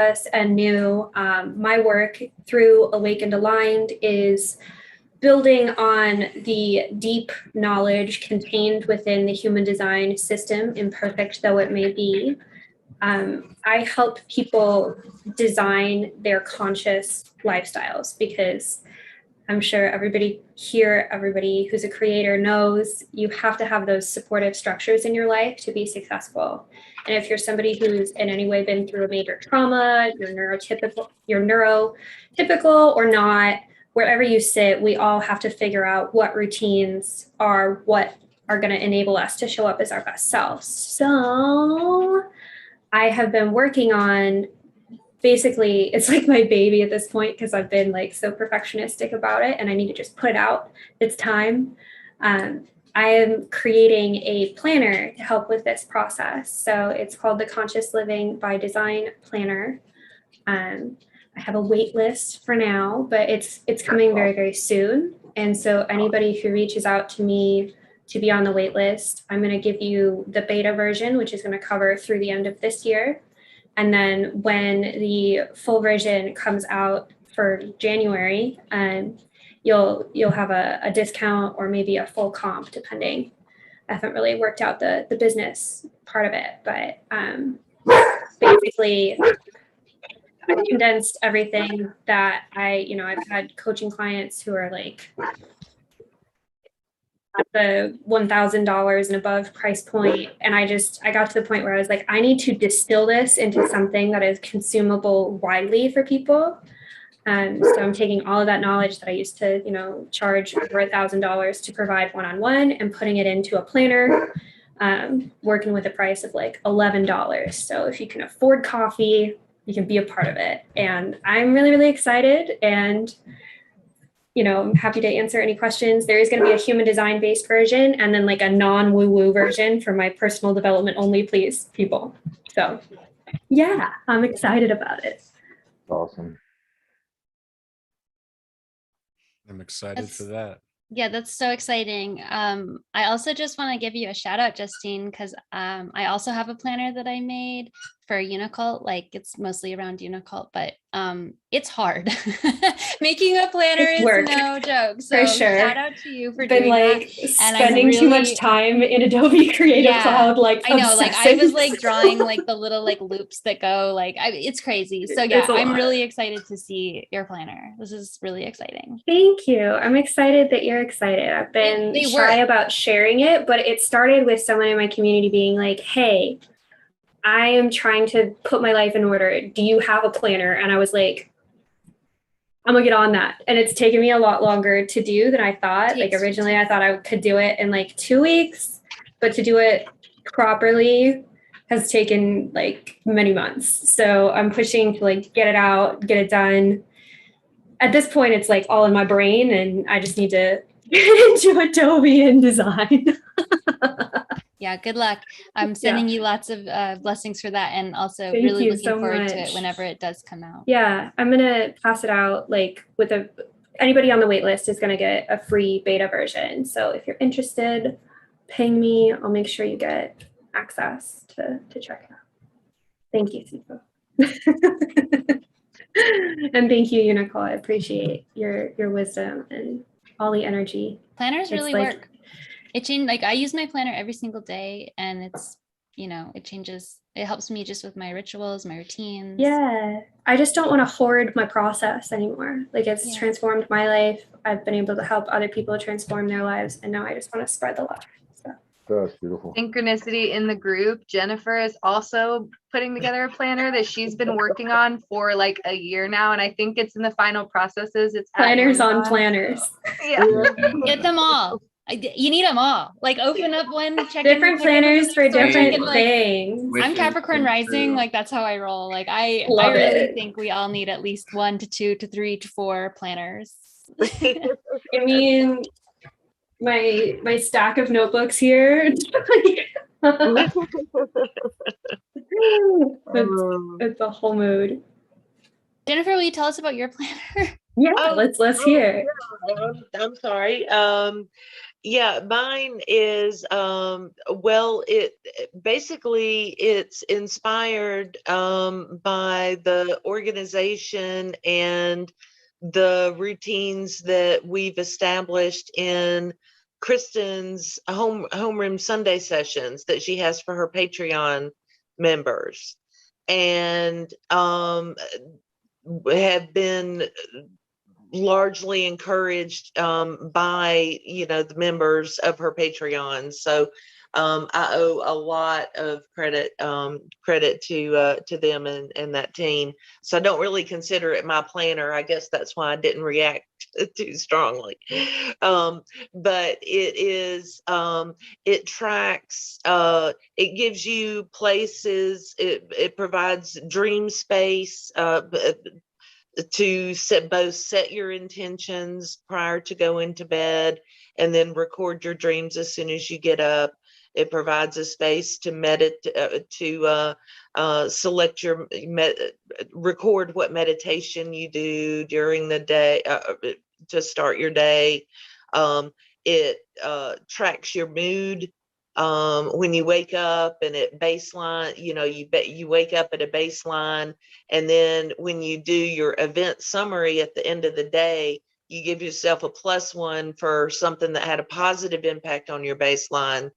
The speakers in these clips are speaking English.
us and new, my work through Awakened.Aligned is building on the deep knowledge contained within the human design system, imperfect though it may be. I help people design their conscious lifestyles, because I'm sure everybody here, everybody who's a creator knows you have to have those supportive structures in your life to be successful. And if you're somebody who's in any way been through a major trauma, you're neurotypical or not, wherever you sit, we all have to figure out what routines are what are going to enable us to show up as our best selves. So I have been working on, basically, it's like my baby at this point, because I've been like so perfectionistic about it and I need to just put it out. It's time. I am creating a planner to help with this process. So it's called the Conscious Living by Design Planner. I have a wait list for now, but it's coming very, very soon. And so anybody who reaches out to me to be on the wait list, I'm going to give you the beta version, which is going to cover through the end of this year. And then when the full version comes out for January, you'll have a discount or maybe a full comp, depending. I haven't really worked out the business part of it, but basically I condensed everything that I've had coaching clients who are like at the $1,000 and above price point. And I got to the point where I was like, I need to distill this into something that is consumable widely for people. So I'm taking all of that knowledge that I used to, charge over $1,000 to provide one-on-one and putting it into a planner, working with a price of like $11. So if you can afford coffee, you can be a part of it. And I'm really, really excited. And I'm happy to answer any questions. There is going to be a human design based version and then like a non-woo-woo version for my personal development only, please, people. So yeah, I'm excited about it. Awesome. I'm excited for that. Yeah, that's so exciting. I also just want to give you a shout out, Justine, because I also have a planner that I made for Unicole. Like, it's mostly around Unicole, but it's hard. Making a planner is no joke. So for sure. Shout out to you for doing like that. Spending too much time in Adobe Creative Cloud, like I know, obsessing. like I was like drawing like the little like loops that go like it's crazy. So yeah, I'm really excited to see your planner. This is really exciting. Thank you. I'm excited that you're excited. I've been shy about sharing it, but it started with someone in my community being like, hey, I am trying to put my life in order. Do you have a planner? And I was like, I'm gonna get on that. And it's taken me a lot longer to do than I thought. Like originally I thought I could do it in like 2 weeks, but to do it properly has taken like many months. So I'm pushing to like get it out, get it done. At this point, it's like all in my brain and I just need to get into Adobe and design. Yeah, good luck. I'm sending you lots of blessings for that, and also really looking forward to it whenever it does come out. Yeah, I'm gonna pass it out like with anybody on the wait list is gonna get a free beta version. So if you're interested, ping me. I'll make sure you get access to check it out. Thank you, Sifu. And thank you, Unicole. I appreciate your wisdom and all the energy. Planners really work. It changed, like I use my planner every single day, and it's, it changes. It helps me just with my rituals, my routines. Yeah. I just don't want to hoard my process anymore. Like it's transformed my life. I've been able to help other people transform their lives. And now I just want to spread the love. So. That's beautiful. Synchronicity in the group. Jennifer is also putting together a planner that she's been working on for like a year now. And I think it's in the final processes. It's planners on planners. Yeah. Get them all. You need them all. Like open up one, check different planners for different things. I'm Capricorn rising. Like that's how I roll. Like I really think we all need at least 1 to 2 to 3 to 4 planners. I mean, my stack of notebooks here. It's a whole mood. Jennifer, will you tell us about your planner? Yeah, let's hear. I'm sorry. Yeah, mine is well, it basically it's inspired by the organization and the routines that we've established in Kristen's homeroom Sunday sessions that she has for her Patreon members, and have been largely encouraged by the members of her Patreon. So I owe a lot of credit to them and that team. So I don't really consider it my planner. I guess that's why I didn't react too strongly. But it is it tracks, it gives you places, it provides dream space, to set your intentions prior to going to bed, and then record your dreams as soon as you get up. It provides a space to select record what meditation you do during the day to start your day. It tracks your mood when you wake up, and at baseline, you wake up at a baseline, and then when you do your event summary at the end of the day, you give yourself a +1 for something that had a positive impact on your baseline,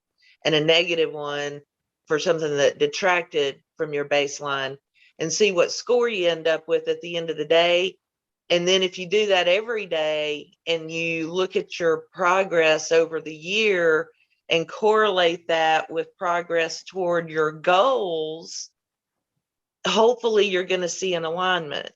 and a -1 for something that detracted from your baseline, and see what score you end up with at the end of the day. And then if you do that every day and you look at your progress over the year and correlate that with progress toward your goals, hopefully you're going to see an alignment.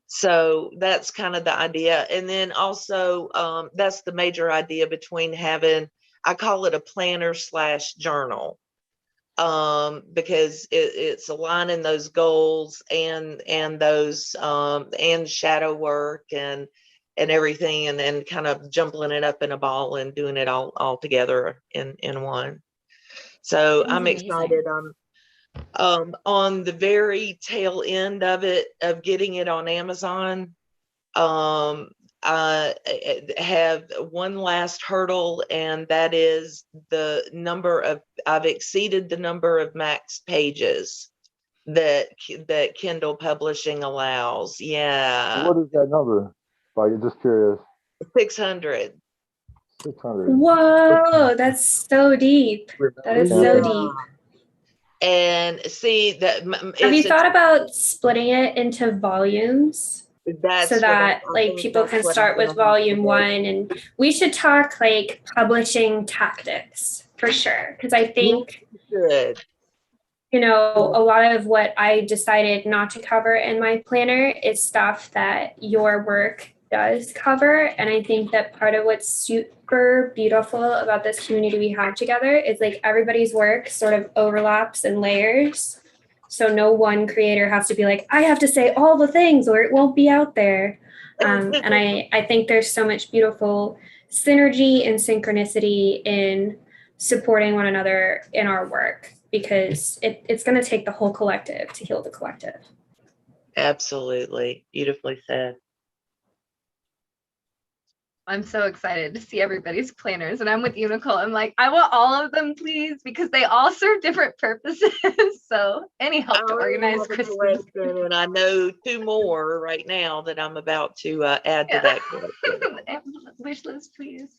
So that's kind of the idea. And then also that's the major idea between having, I call it a planner / journal, because it's aligning those goals and those and shadow work and everything, and then kind of jumbling it up in a ball and doing it all together in one. So I'm excited on the very tail end of it, of getting it on Amazon. I have one last hurdle, and that is I've exceeded the number of max pages that Kindle publishing allows. Yeah. What is that number? Like, just curious. 600. 600. Whoa, that's so deep. That is so deep. And see that. Have you thought about splitting it into volumes? So that like people can start with volume 1, and we should talk like publishing tactics for sure. Because I think, a lot of what I decided not to cover in my planner is stuff that your work does cover. And I think that part of what's super beautiful about this community we have together is like everybody's work sort of overlaps and layers. So no one creator has to be like, I have to say all the things or it won't be out there. And I think there's so much beautiful synergy and synchronicity in supporting one another in our work, because it's going to take the whole collective to heal the collective. Absolutely. Beautifully said. I'm so excited to see everybody's planners, and I'm with Unicole. I'm like, I want all of them, please, because they all serve different purposes. So any help to organize Kristen. And I know 2 more right now that I'm about to add to that collection. Wish list, please.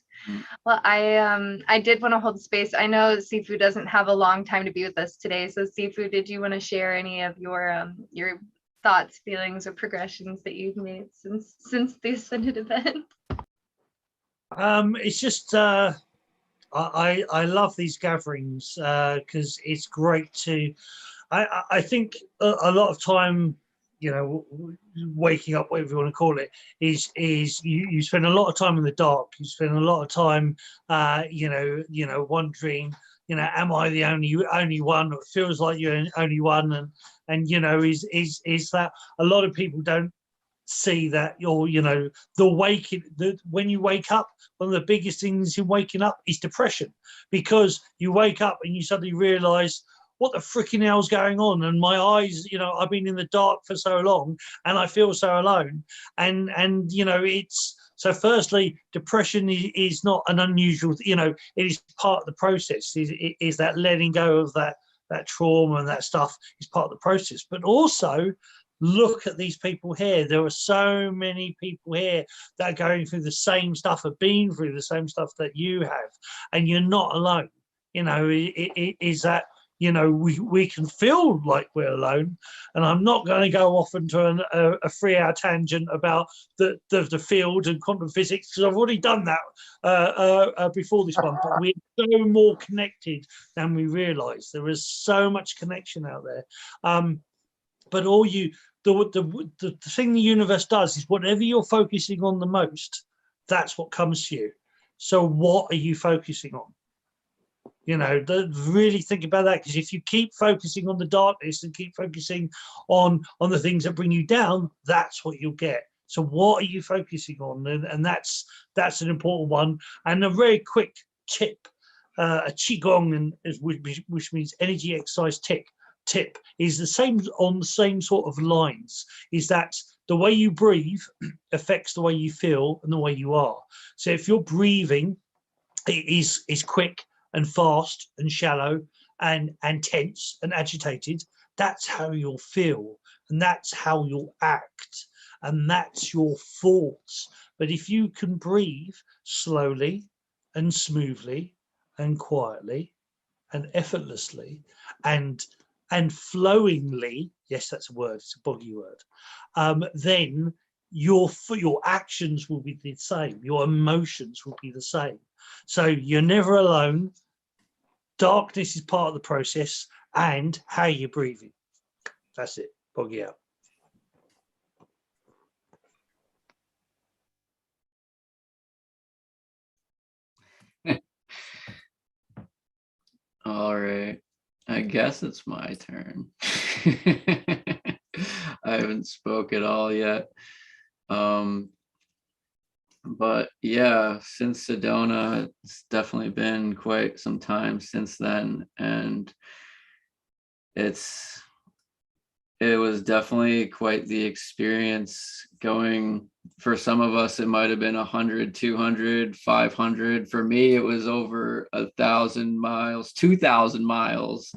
Well, I did want to hold space. I know Sifu doesn't have a long time to be with us today. So Sifu, did you want to share any of your thoughts, feelings, or progressions that you've made since the Ascended event? It's just I love these gatherings because it's great to. I think a lot of time, waking up, whatever you want to call it, is you spend a lot of time in the dark. You spend a lot of time, wondering, am I the only one? It feels like you're the only one, and is that a lot of people don't see that when you wake up, one of the biggest things in waking up is depression, because you wake up and you suddenly realize, what the freaking hell's going on? And my eyes, I've been in the dark for so long and I feel so alone. And it's, so firstly, depression is not an unusual, it is part of the process, is that letting go of that trauma and that stuff is part of the process. But also, look at these people here. There are so many people here that are going through the same stuff, have been through the same stuff that you have, and you're not alone. Is that, we can feel like we're alone. And I'm not going to go off into a 3-hour tangent about the field and quantum physics, because I've already done that before this one. But we're so more connected than we realize. There is so much connection out there. But the thing the universe does is whatever you're focusing on the most, that's what comes to you. So what are you focusing on? Really think about that, because if you keep focusing on the darkness and keep focusing on the things that bring you down, that's what you'll get. So what are you focusing on? And that's an important one. And a very quick tip, a Qigong, which means energy exercise tip, is the same, on the same sort of lines, is that the way you breathe affects the way you feel and the way you are. So if you're breathing, it is quick and fast and shallow and tense and agitated, that's how you'll feel, and that's how you'll act, and that's your thoughts. But if you can breathe slowly and smoothly and quietly and effortlessly and flowingly, yes, that's a word, it's a boggy word, then your actions will be the same, your emotions will be the same. So you're never alone. Darkness is part of the process, and how you're breathing. That's it. Boggy out. All right. I guess it's my turn. I haven't spoke at all yet. But yeah, since Sedona, it's definitely been quite some time since then, and it was definitely quite the experience going. For some of us, it might have been 100, 200, 500. For me, it was over 1,000 miles, 2,000 miles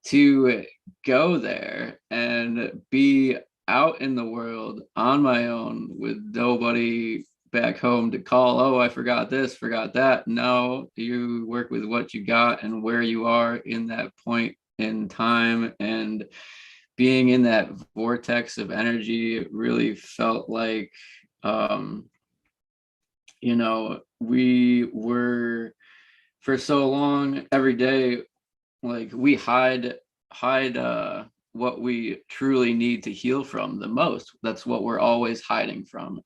to go there and be out in the world on my own with nobody back home to call. Oh, I forgot this, forgot that. No, you work with what you got and where you are in that point in time, and being in that vortex of energy, it really felt like we were, for so long, every day, like we hide what we truly need to heal from the most. That's what we're always hiding from.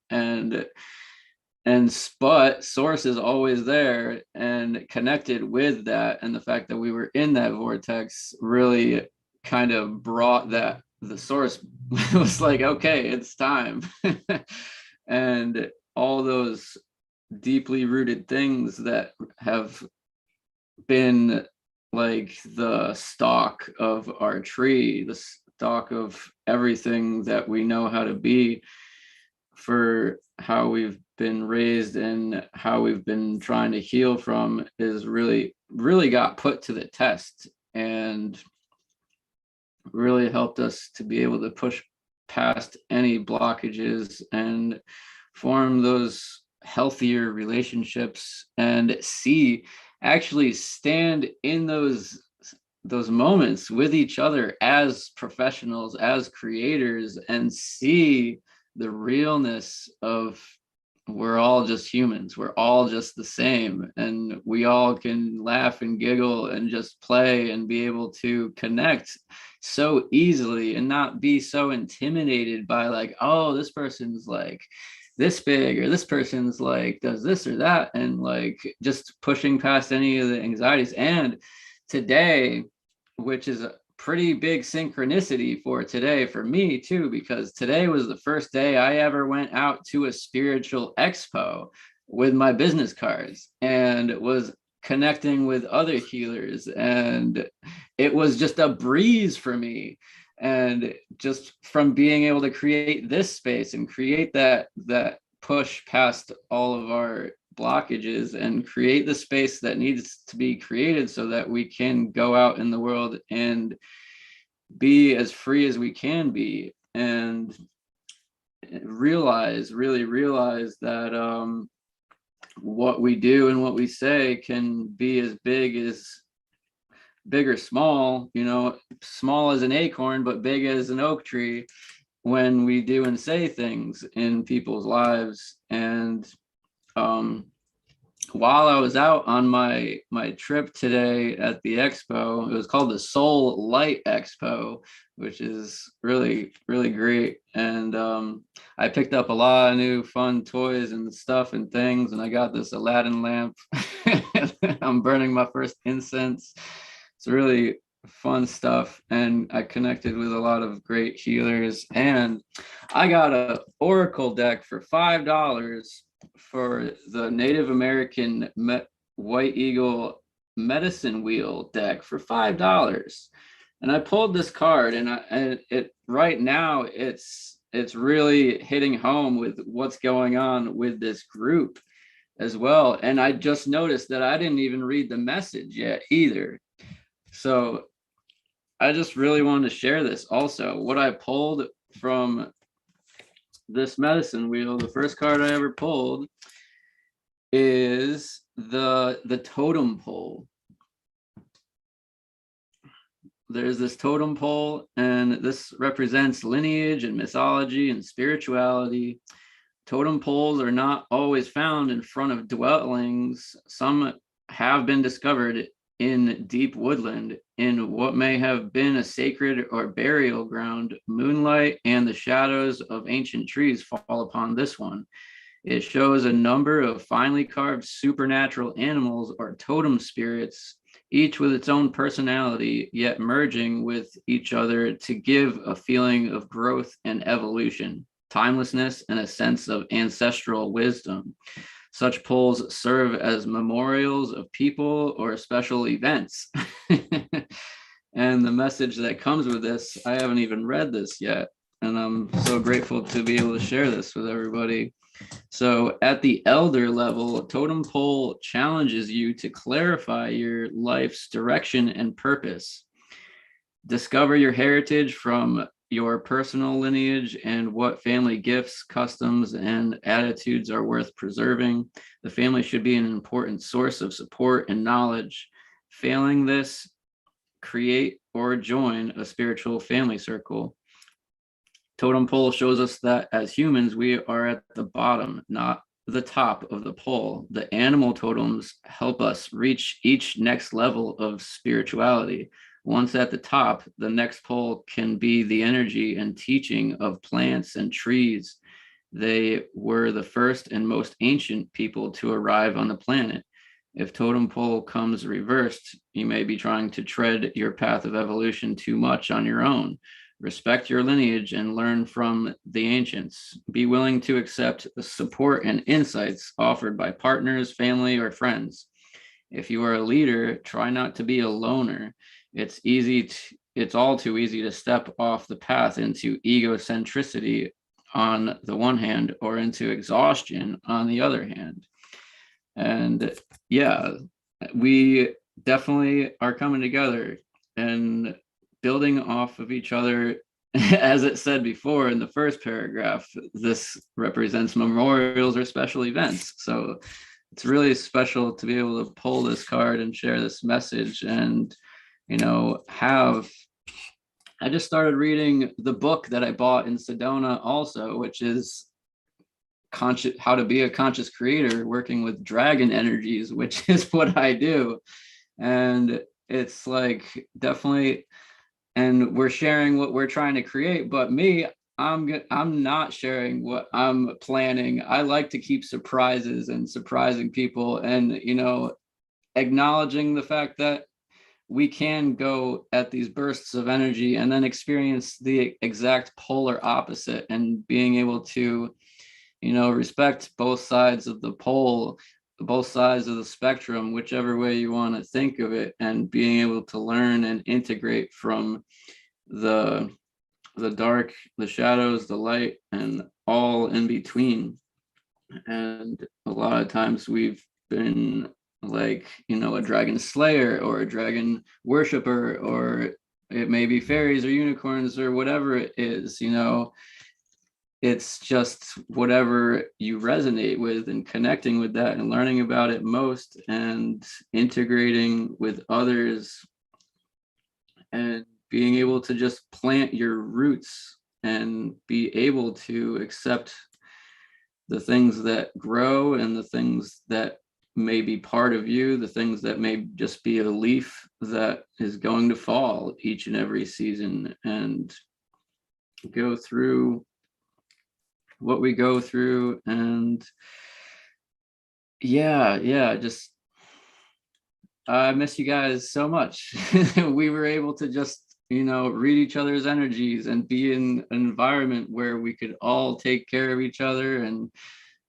But source is always there and connected with that. And the fact that we were in that vortex really kind of brought that, the source was like, okay, it's time. And all those deeply rooted things that have been like the stalk of our tree, the stalk of everything that we know how to be, for how we've been raised and how we've been trying to heal from, is really got put to the test, and really helped us to be able to push past any blockages and form those healthier relationships, and actually stand in those moments with each other as professionals, as creators, and see the realness of, we're all just humans, we're all just the same, and we all can laugh and giggle and just play and be able to connect so easily and not be so intimidated by like, oh, this person's like this big, or this person's like does this or that, and like just pushing past any of the anxieties. And today, which is a pretty big synchronicity for today for me too, because today was the first day I ever went out to a spiritual expo with my business cards, and was connecting with other healers, and it was just a breeze for me. And just from being able to create this space and create that push past all of our blockages and create the space that needs to be created so that we can go out in the world and be as free as we can be, and really realize that what we do and what we say can be as big or small, small as an acorn, but big as an oak tree when we do and say things in people's lives. And while I was out on my trip today at the expo, it was called the Soul Light Expo, which is really, really great. And I picked up a lot of new fun toys and stuff and things, and I got this Aladdin lamp. I'm burning my first incense. It's really fun stuff, and I connected with a lot of great healers, and I got a oracle deck for $5 for the Native American White Eagle Medicine Wheel deck for $5. And I pulled this card, and it right now it's really hitting home with what's going on with this group as well. And I just noticed that I didn't even read the message yet either. So I just really wanted to share this also. What I pulled from this medicine wheel, the first card I ever pulled, is the totem pole. There's this totem pole, and this represents lineage and mythology and spirituality. Totem poles are not always found in front of dwellings. Some have been discovered in deep woodland, in what may have been a sacred or burial ground. Moonlight and the shadows of ancient trees fall upon this one. It shows a number of finely carved supernatural animals or totem spirits, each with its own personality, yet merging with each other to give a feeling of growth and evolution, timelessness, and a sense of ancestral wisdom. Such poles serve as memorials of people or special events. And the message that comes with this, I haven't even read this yet, and I'm so grateful to be able to share this with everybody. So at the elder level, totem pole challenges you to clarify your life's direction and purpose. Discover your heritage from your personal lineage and what family gifts, customs, and attitudes are worth preserving. The family should be an important source of support and knowledge. Failing this, create or join a spiritual family circle. Totem pole shows us that as humans, we are at the bottom, not the top of the pole. The animal totems help us reach each next level of spirituality. Once at the top, the next pole can be the energy and teaching of plants and trees. They were the first and most ancient people to arrive on the planet. If totem pole comes reversed, you may be trying to tread your path of evolution too much on your own. Respect your lineage and learn from the ancients. Be willing to accept the support and insights offered by partners, family, or friends. If you are a leader, try not to be a loner. It's all too easy to step off the path into egocentricity on the one hand, or into exhaustion on the other hand. And yeah, we definitely are coming together and building off of each other. As it said before in the first paragraph, this represents memorials or special events. So it's really special to be able to pull this card and share this message. And I just started reading the book that I bought in Sedona also, which is how to be a conscious creator, working with dragon energies, which is what I do. And it's like definitely, and we're sharing what we're trying to create, but I'm not sharing what I'm planning. I like to keep surprises and surprising people, and acknowledging the fact that we can go at these bursts of energy and then experience the exact polar opposite, and being able to respect both sides of the pole both sides of the spectrum, whichever way you want to think of it, and being able to learn and integrate from the dark, the shadows, the light, and all in between. And a lot of times we've been like, a dragon slayer or a dragon worshiper, or it may be fairies or unicorns or whatever it is, it's just whatever you resonate with, and connecting with that and learning about it most, and integrating with others, and being able to just plant your roots and be able to accept the things that grow and the things that may be part of you, the things that may just be a leaf that is going to fall each and every season, and go through what we go through. And just I miss you guys so much. We were able to just read each other's energies and be in an environment where we could all take care of each other, and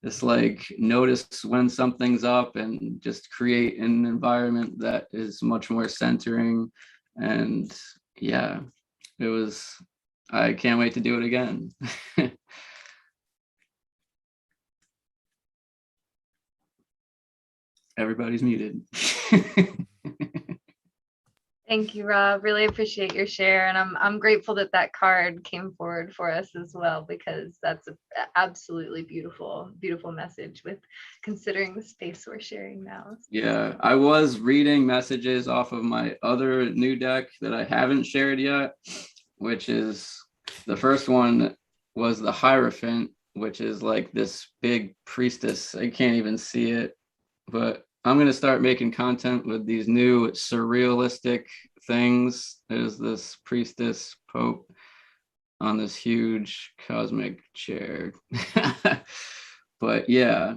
just like notice when something's up, and just create an environment that is much more centering. And I can't wait to do it again. Everybody's muted. Thank you, Rob. Really appreciate your share, and I'm grateful that card came forward for us as well, because that's an absolutely beautiful message with considering the space we're sharing now. Yeah, I was reading messages off of my other new deck that I haven't shared yet, which is, the first one was the Hierophant, which is like this big priestess. I can't even see it, but I'm going to start making content with these new surrealistic things. There's this priestess pope on this huge cosmic chair. But yeah,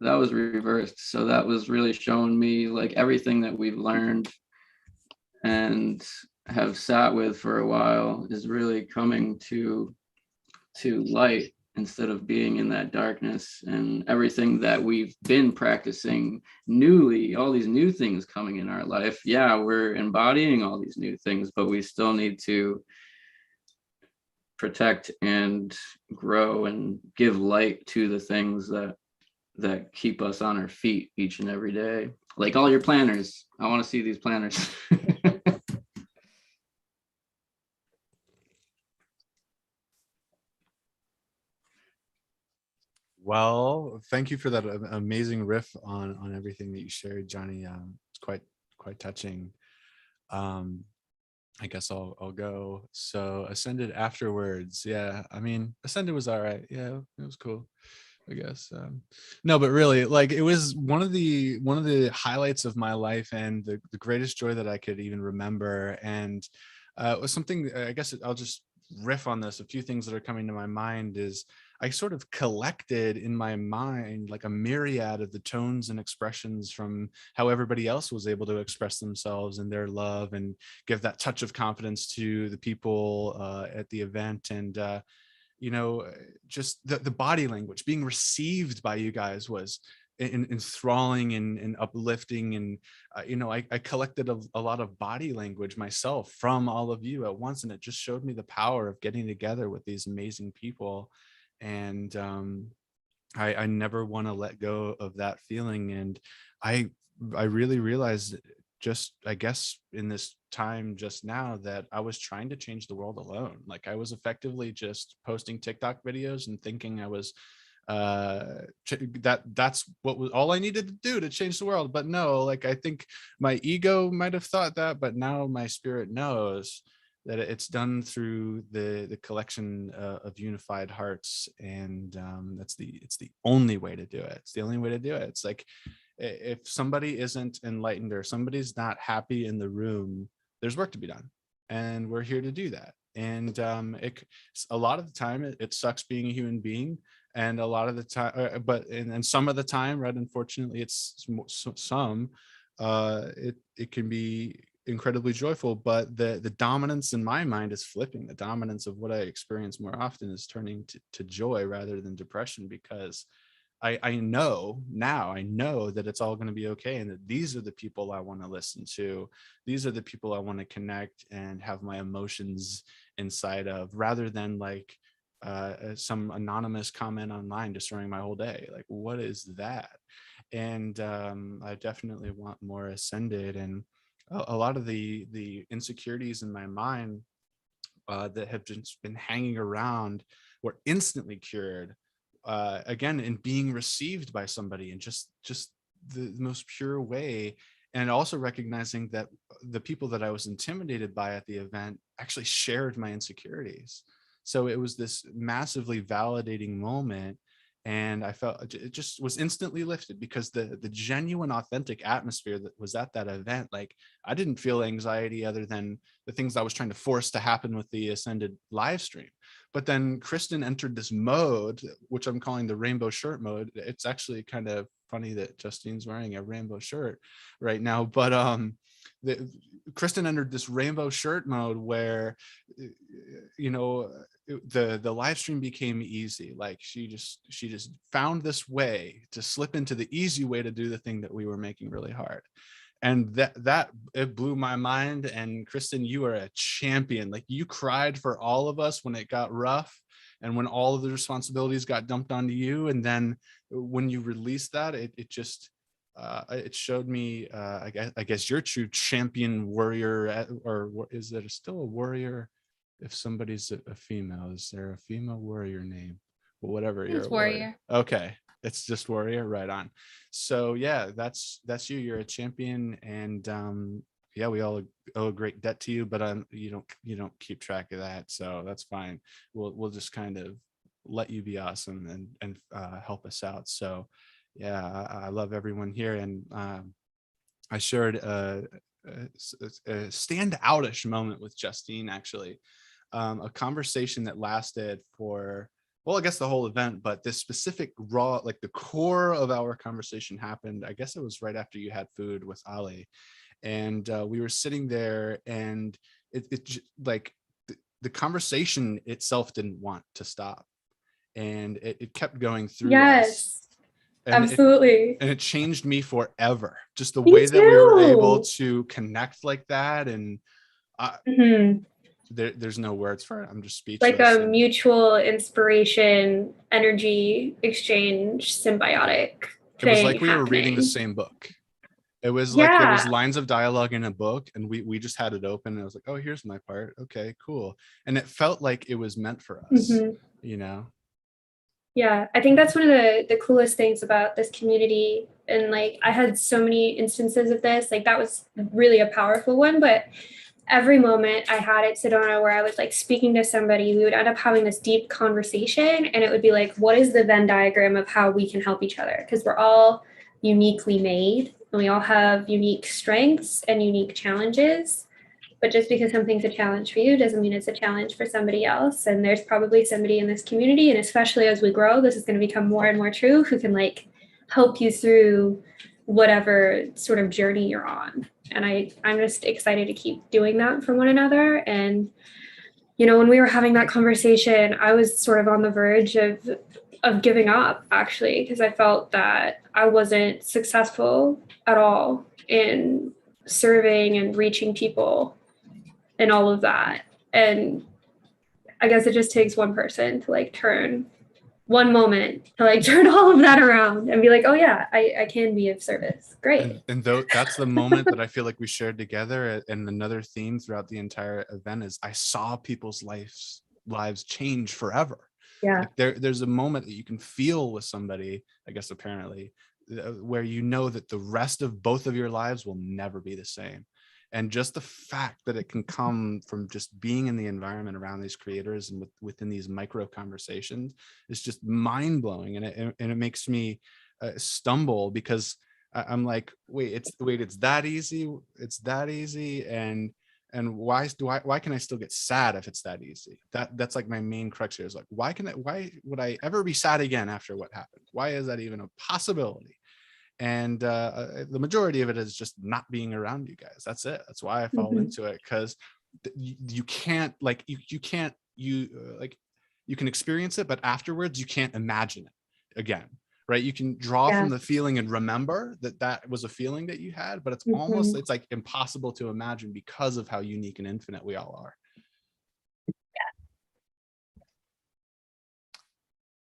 that was reversed. So that was really showing me like everything that we've learned and have sat with for a while is really coming to light, instead of being in that darkness. And everything that we've been practicing newly, all these new things coming in our life, we're embodying all these new things, but we still need to protect and grow and give light to the things that keep us on our feet each and every day. Like all your planners. I want to see these planners. Well, thank you for that amazing riff on everything that you shared, Johnny. It's quite touching. I guess I'll go. So Ascended afterwards. Yeah, I mean, Ascended was all right. Yeah, it was cool, I guess. No, but really, like, it was one of the highlights of my life, and the greatest joy that I could even remember. And it was something, I guess I'll just riff on this. A few things that are coming to my mind is, I sort of collected in my mind like a myriad of the tones and expressions from how everybody else was able to express themselves and their love, and give that touch of confidence to the people at the event. And just the body language being received by you guys was enthralling and uplifting. And I collected a lot of body language myself from all of you at once, and it just showed me the power of getting together with these amazing people. And I never want to let go of that feeling. And I really realized, just I guess in this time just now, that I was trying to change the world alone. Like, I was effectively just posting TikTok videos and thinking I was that's what was all I needed to do to change the world. But no, like, I think my ego might have thought that, but now my spirit knows that it's done through the collection of unified hearts. And it's the only way to do it. It's the only way to do it. It's like, if somebody isn't enlightened or somebody's not happy in the room, there's work to be done, and we're here to do that. And a lot of the time it sucks being a human being, and a lot of the time, and some of the time, right, unfortunately, it's some it can be incredibly joyful. But the dominance in my mind is flipping. The dominance of what I experience more often is turning to joy rather than depression, because I know now, I know that it's all going to be okay, and that these are the people I want to listen to. These are the people I want to connect and have my emotions inside of, rather than like some anonymous comment online destroying my whole day. Like, what is that? And I definitely want more ascended. And a lot of the insecurities in my mind that have just been hanging around were instantly cured, again, in being received by somebody in just the most pure way. And also recognizing that the people that I was intimidated by at the event actually shared my insecurities. So it was this massively validating moment. And I felt it just was instantly lifted, because the genuine, authentic atmosphere that was at that event, like, I didn't feel anxiety other than the things I was trying to force to happen with the Ascended live stream. But then Kristen entered this mode, which I'm calling the rainbow shirt mode. It's actually kind of funny that Justine's wearing a rainbow shirt right now, but Kristen entered this rainbow shirt mode where, you know, the live stream became easy. Like, she just found this way to slip into the easy way to do the thing that we were making really hard. And that it blew my mind. And Kristen, you are a champion. Like, you cried for all of us when it got rough and when all of the responsibilities got dumped onto you. And then when you released that, it just it showed me, I guess your true champion warrior, or is it still a warrior if somebody's a female? Is there a female warrior name? Well, whatever, you're a warrior. Okay, it's just warrior, right on. So yeah, that's you. You're a champion. And yeah, we all owe a great debt to you, but you don't keep track of that, so that's fine. We'll just kind of let you be awesome and help us out. So yeah, I love everyone here. And I shared a standoutish moment with Justine, actually, a conversation that lasted for, well, I guess the whole event, but this specific raw, like the core of our conversation happened, I guess it was right after you had food with Ali. And we were sitting there, and like the conversation itself didn't want to stop, and it kept going through us. And absolutely. It changed me forever, just the Me way that we were able too. to connect like that. And there's no words for it. I'm just speechless. Like a mutual inspiration, energy exchange, symbiotic It was thing like we were reading the happening. same book. It was like there was lines of dialogue in a book, and we just had it open, and I was like, oh, here's my part. Okay, cool. And it felt like it was meant for us, you know? Yeah, I think that's one of the coolest things about this community. And like, I had so many instances of this, like that was really a powerful one. But every moment I had at Sedona where I was like speaking to somebody, we would end up having this deep conversation, and it would be like, what is the Venn diagram of how we can help each other? Because we're all uniquely made, and we all have unique strengths and unique challenges. But just because something's a challenge for you doesn't mean it's a challenge for somebody else. And there's probably somebody in this community, and especially as we grow, this is going to become more and more true, who can like help you through whatever sort of journey you're on. And I'm just excited to keep doing that for one another. And, you know, when we were having that conversation, I was sort of on the verge of giving up, actually, because I felt that I wasn't successful at all in serving and reaching people and all of that. And I guess it just takes one person to like turn one moment to like turn all of that around and be like, oh yeah, I can be of service. Great. And that's the moment that I feel like we shared together. And another theme throughout the entire event is I saw people's lives change forever. Yeah. Like there's a moment that you can feel with somebody, I guess, apparently, where you know that the rest of both of your lives will never be the same. And just the fact that it can come from just being in the environment around these creators and within these micro conversations is just mind blowing. And it makes me stumble, because I'm like, wait, it's that easy. It's that easy. And why can I still get sad if it's that easy? That's like my main crux here, is like, why would I ever be sad again after what happened? Why is that even a possibility? And the majority of it is just not being around you guys. That's it. That's why I fall into it, because you can't like you can experience it, but afterwards you can't imagine it again. right? You can draw Yeah. from the feeling and remember that that was a feeling that you had, but it's almost, it's like impossible to imagine because of how unique and infinite we all are.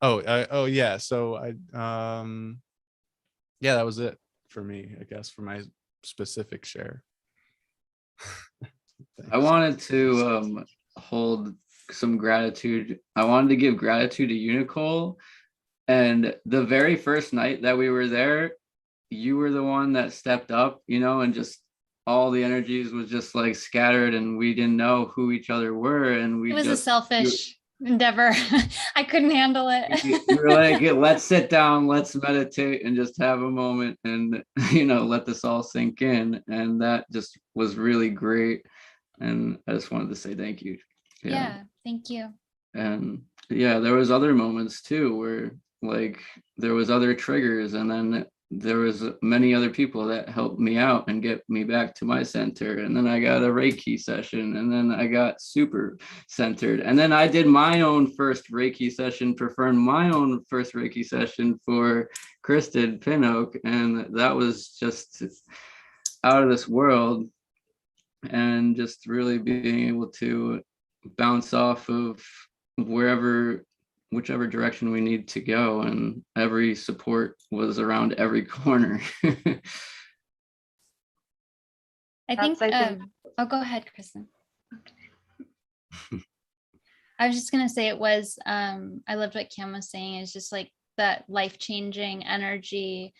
Oh yeah. So yeah, that was it for me, I guess, for my specific share. I wanted to hold some gratitude. I wanted to give gratitude to Unicole. And the very first night that we were there, you were the one that stepped up, you know, and just all the energies was just like scattered, and we didn't know who each other were. And we It was just, a selfish endeavor. I couldn't handle it. we were like, let's sit down, let's meditate and just have a moment and, you know, let this all sink in. And that just was really great. And I just wanted to say thank you. Yeah, thank you. And yeah, there was other moments too where like there was other triggers, and then there was many other people that helped me out and get me back to my center. And then I got a Reiki session, and then I got super centered. And then I did my own first Reiki session, performed my own first Reiki session for Kristen PinOak, and that was just out of this world. And just really being able to bounce off of whichever direction we need to go, and every support was around every corner. I think oh, go ahead, Kristen. I was just gonna say it was I loved what Cam was saying. It's just like that life-changing energy.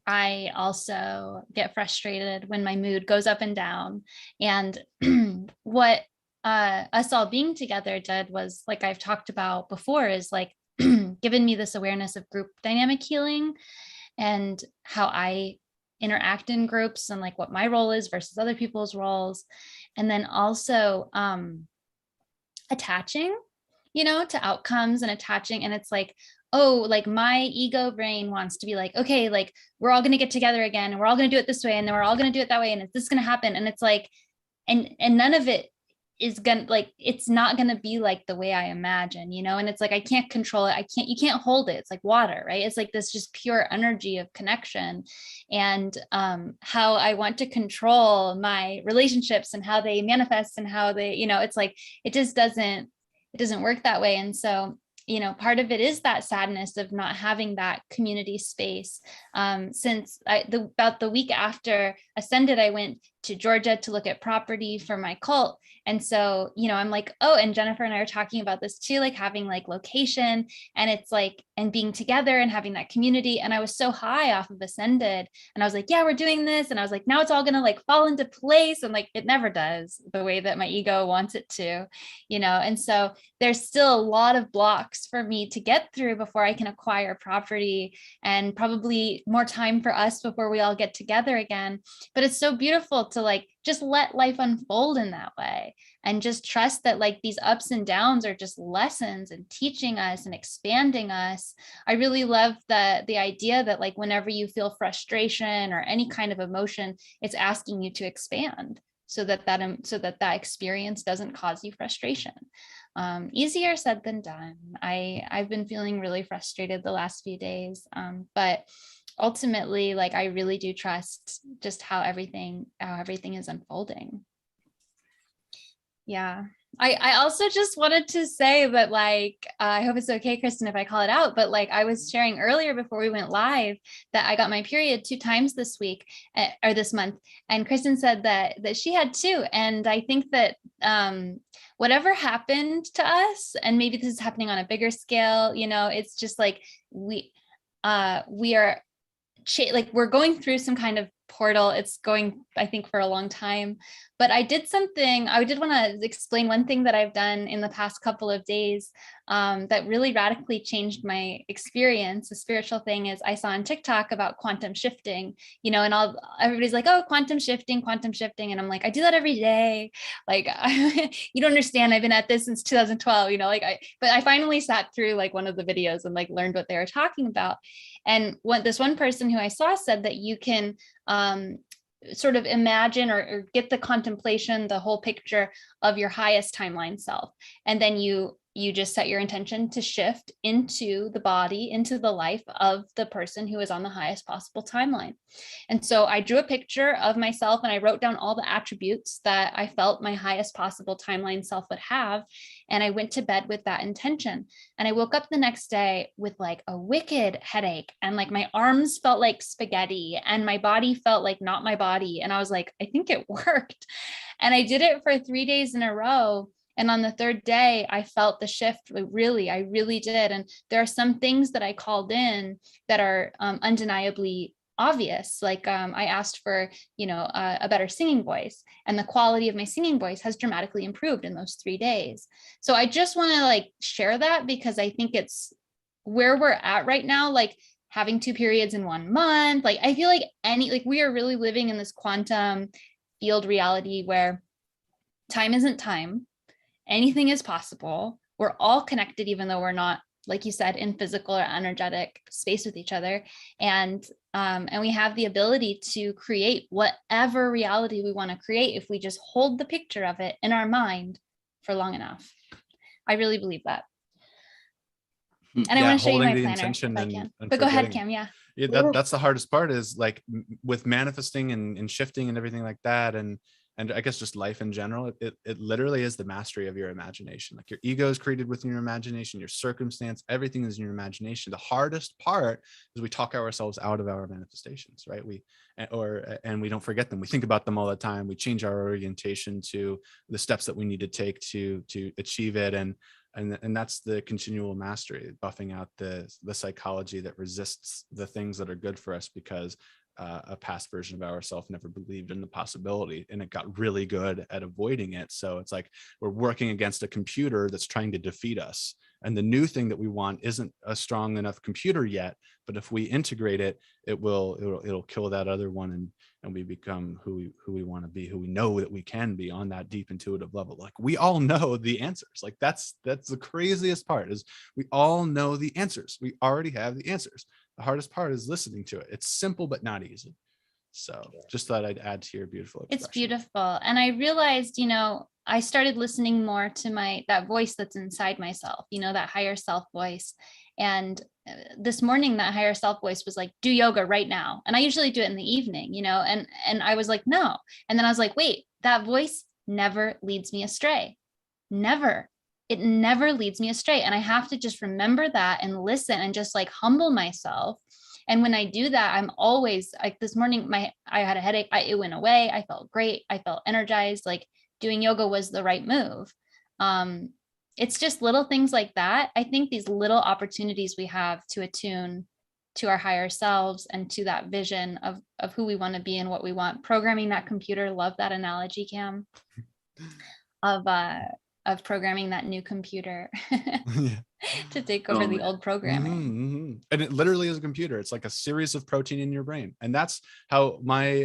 I also get frustrated when my mood goes up and down, and what us all being together did was, like I've talked about before, is like given me this awareness of group dynamic healing and how I interact in groups and like what my role is versus other people's roles. And then also attaching, you know, to outcomes and attaching. And it's like, oh, like my ego brain wants to be like, okay, like we're all going to get together again and we're all going to do it this way. And then we're all going to do it that way. And this is going to happen. And it's like, and none of it is gonna, like, it's not gonna be like the way I imagine, you know. And it's like I can't control it. You can't hold it. It's like water, right? It's like this just pure energy of connection. And how I want to control my relationships and how they manifest and how they, you know, it's like it doesn't work that way. And so, you know, part of it is that sadness of not having that community space. Since about the week after Ascended, I went to Georgia to look at property for my cult. And so, you know, I'm like, oh, and Jennifer and I are talking about this too, like having like location, and it's like, and being together and having that community. And I was so high off of Ascended, and I was like, yeah, we're doing this. And I was like, now it's all going to like fall into place. And like, it never does the way that my ego wants it to, you know? And so there's still a lot of blocks for me to get through before I can acquire property, and probably more time for us before we all get together again. But it's so beautiful to like just let life unfold in that way, and just trust that like these ups and downs are just lessons and teaching us and expanding us. I really love the idea that like whenever you feel frustration or any kind of emotion, it's asking you to expand so that experience doesn't cause you frustration. Easier said than done. I've been feeling really frustrated the last few days, but ultimately, like I really do trust just how everything is unfolding. Yeah. I also just wanted to say that, like, I hope it's okay, Kristen, if I call it out, but like I was sharing earlier before we went live that I got my period 2 times this week or this month. And Kristen said that she had 2. And I think that whatever happened to us, and maybe this is happening on a bigger scale, you know, it's just like we are like we're going through some kind of portal. It's going, I think, for a long time. But I did want to explain one thing that I've done in the past couple of days that really radically changed my experience. The spiritual thing is I saw on TikTok about quantum shifting, you know, and everybody's like, oh, quantum shifting. And I'm like, I do that every day. Like, you don't understand. I've been at this since 2012, you know, like but I finally sat through like one of the videos and like learned what they were talking about. And this one person who I saw said that you can sort of imagine or get the contemplation, the whole picture of your highest timeline self. And then you you just set your intention to shift into the body, into the life of the person who is on the highest possible timeline. And so I drew a picture of myself and I wrote down all the attributes that I felt my highest possible timeline self would have. And I went to bed with that intention. And I woke up the next day with like a wicked headache, and like my arms felt like spaghetti and my body felt like not my body. And I was like, I think it worked. And I did it for 3 days in a row. And on the third day, I felt the shift. I really did. And there are some things that I called in that are undeniably obvious. Like I asked for, a better singing voice, and the quality of my singing voice has dramatically improved in those 3 days. So I just want to like share that, because I think it's where we're at right now. Like having 2 periods in 1 month, like I feel like we are really living in this quantum field reality where time isn't time. Anything is possible. We're all connected, even though we're not, like you said, in physical or energetic space with each other. And we have the ability to create whatever reality we want to create if we just hold the picture of it in our mind for long enough. I really believe that. And I want to show you my planner if I can. But go ahead, Cam. Yeah, that's the hardest part, is like with manifesting and shifting and everything like that. And I guess just life in general, it literally is the mastery of your imagination. Like your ego is created within your imagination, your circumstance, everything is in your imagination. The hardest part is we talk ourselves out of our manifestations, right? And we don't forget them. We think about them all the time. We change our orientation to the steps that we need to take to achieve it. And that's the continual mastery, buffing out the psychology that resists the things that are good for us, because a past version of ourselves never believed in the possibility, and it got really good at avoiding it. So it's like we're working against a computer that's trying to defeat us, and the new thing that we want isn't a strong enough computer yet, but if we integrate it, it'll kill that other one, and we become who we want to be, who we know that we can be on that deep intuitive level. Like we all know the answers. Like that's the craziest part, is we all know the answers. We already have the answers. The hardest part is listening to it. It's simple, but not easy. So just thought I'd add to your beautiful expression. It's beautiful. And I realized, I started listening more to that voice that's inside myself, that higher self voice. And this morning, that higher self voice was like, do yoga right now. And I usually do it in the evening, and I was like, no. And then I was like, wait, that voice never leads me astray. Never. It never leads me astray. And I have to just remember that and listen and just like humble myself. And when I do that, I'm always like, this morning, I had a headache. It went away. I felt great. I felt energized. Like doing yoga was the right move. It's just little things like that. I think these little opportunities we have to attune to our higher selves and to that vision of who we want to be and what we want. Programming that computer. Love that analogy, Cam, of programming that new computer to take over the old programming. Mm-hmm. And it literally is a computer. It's like a series of protein in your brain. And that's how my,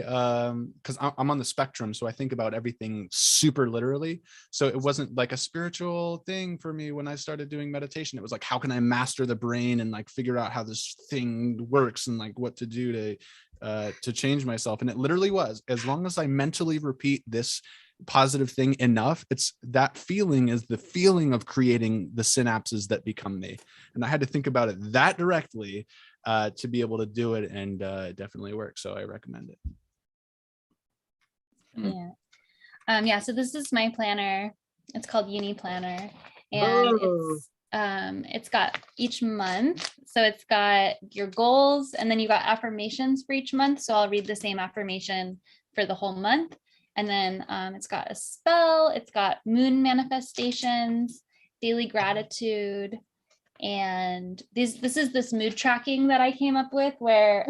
because I'm on the spectrum, so I think about everything super literally. So it wasn't like a spiritual thing for me when I started doing meditation. It was like, how can I master the brain and like figure out how this thing works and like what to do to change myself. And it literally was, as long as I mentally repeat this positive thing enough, it's that feeling is the feeling of creating the synapses that become me. And I had to think about it that directly to be able to do it, and it definitely works. So I recommend it. Yeah. So this is my planner. It's called Uni Planner, and it's got each month. So it's got your goals, and then you got affirmations for each month. So I'll read the same affirmation for the whole month. And then it's got a spell, it's got moon manifestations, daily gratitude, and this is this mood tracking that I came up with where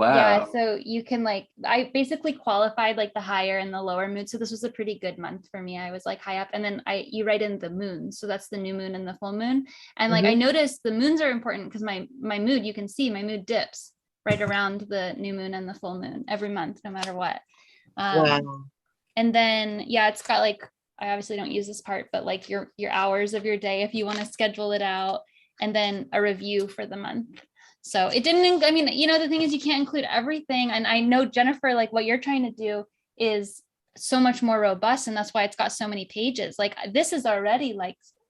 Wow. Yeah, so you can I basically qualified like the higher and the lower mood. So this was a pretty good month for me. I was like high up, and then you write in the moon. So that's the new moon and the full moon. And I noticed the moons are important because my mood, you can see my mood dips right around the new moon and the full moon every month, no matter what. Wow. And then it's got I obviously don't use this part, but your hours of your day if you want to schedule it out, and then a review for the month. So it didn't, the thing is you can't include everything. And I know, Jennifer, what you're trying to do is so much more robust, and that's why it's got so many pages. This is already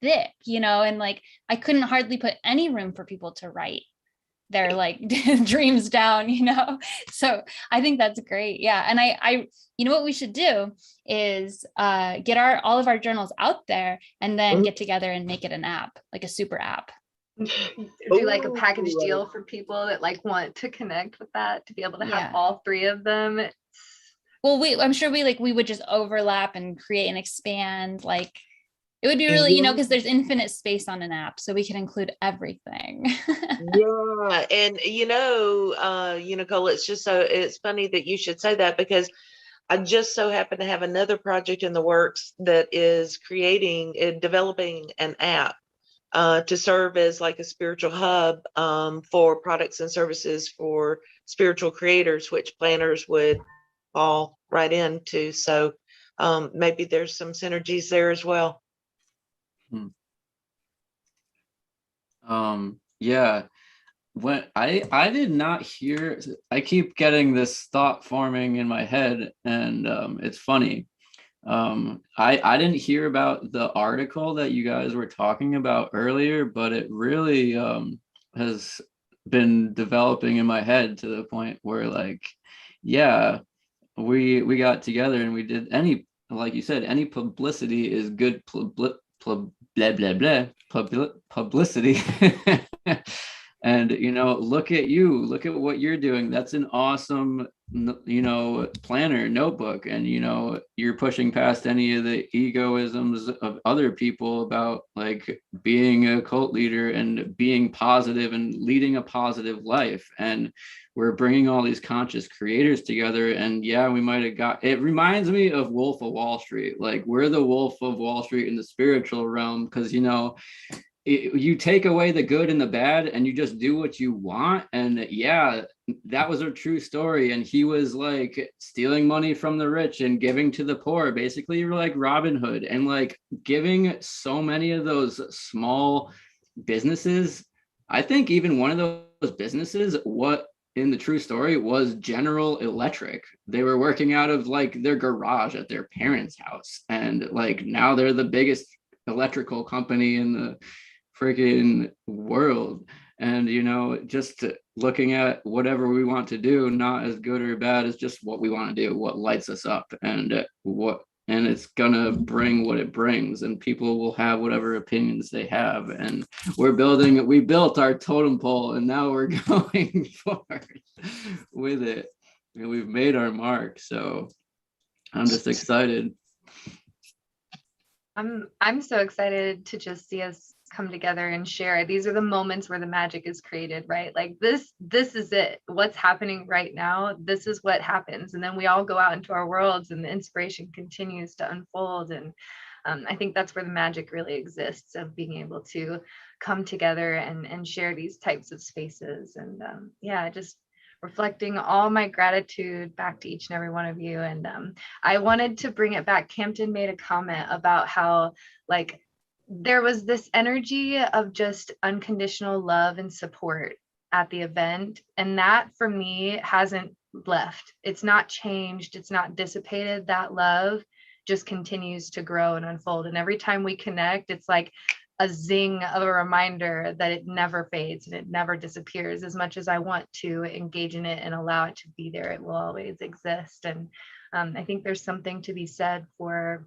thick, and like I couldn't hardly put any room for people to write their like dreams down, So I think that's great. Yeah. And I what we should do is get all of our journals out there and then get together and make it an app, like a super app. Do like a package Ooh. deal for people that like want to connect with that, to be able to have Yeah. all three of them. Well, I'm sure we would just overlap and create and expand. Like it would be really, because there's infinite space on an app, so we can include everything. Yeah, and Unicole, it's funny that you should say that, because I just so happen to have another project in the works that is developing an app to serve as like a spiritual hub for products and services for spiritual creators, which planners would fall right into. So maybe there's some synergies there as well. Yeah. When I did not hear, I keep getting this thought forming in my head, and it's funny. I didn't hear about the article that you guys were talking about earlier, but it really has been developing in my head to the point where, like, yeah, we got together and we did like you said, any publicity is good blah blah blah publicity. And look at what you're doing. That's an awesome planner notebook, and you're pushing past any of the egoisms of other people about like being a cult leader and being positive and leading a positive life. And we're bringing all these conscious creators together, and yeah, we might have it reminds me of Wolf of Wall Street. Like, we're the Wolf of Wall Street in the spiritual realm, because you take away the good and the bad and you just do what you want. And yeah, that was a true story. And he was like stealing money from the rich and giving to the poor. Basically, you're like Robin Hood, and like giving so many of those small businesses. I think even one of those businesses, what in the true story was General Electric. They were working out of like their garage at their parents' house, and like now they're the biggest electrical company in the freaking world. And just looking at whatever we want to do, not as good or bad, is just what we want to do, what lights us up, and it's gonna bring what it brings, and people will have whatever opinions they have. And we built our totem pole, and now we're going forward with it, and we've made our mark. So I'm just excited. I'm so excited to just see us come together and share. These are the moments where the magic is created, right? Like this is it. What's happening right now, this is what happens. And then we all go out into our worlds and the inspiration continues to unfold. And I think that's where the magic really exists, of being able to come together and share these types of spaces. And just reflecting all my gratitude back to each and every one of you. And I wanted to bring it back. Campton made a comment about how like there was this energy of just unconditional love and support at the event. And that for me hasn't left. It's not changed. It's not dissipated. That love just continues to grow and unfold. And every time we connect, it's like a zing of a reminder that it never fades and it never disappears. As much as I want to engage in it and allow it to be there, it will always exist. And I think there's something to be said for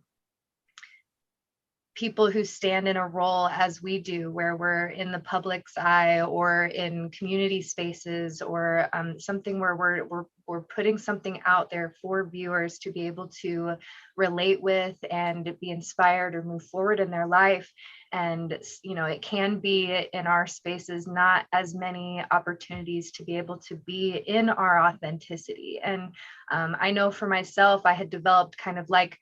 people who stand in a role as we do, where we're in the public's eye or in community spaces, or something where we're putting something out there for viewers to be able to relate with and be inspired or move forward in their life. And it can be in our spaces not as many opportunities to be able to be in our authenticity. And I know for myself, I had developed kind of like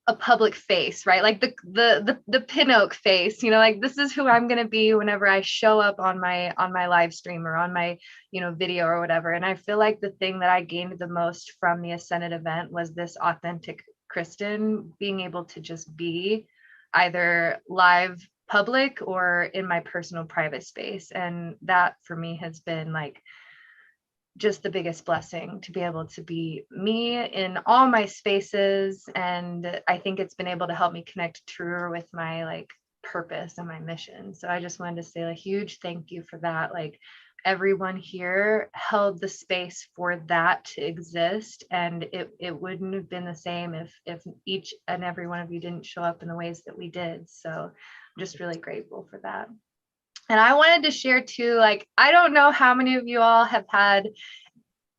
a public face, right? Like the PinOak face, like this is who I'm going to be whenever I show up on my live stream or on my, video or whatever. And I feel like the thing that I gained the most from the Ascended event was this authentic Kristen, being able to just be either live public or in my personal private space. And that for me has been like just the biggest blessing, to be able to be me in all my spaces. And I think it's been able to help me connect truer with my like purpose and my mission. So I just wanted to say a huge thank you for that. Like, everyone here held the space for that to exist, and it wouldn't have been the same if each and every one of you didn't show up in the ways that we did. So I'm just really grateful for that. And I wanted to share too, like, I don't know how many of you all have had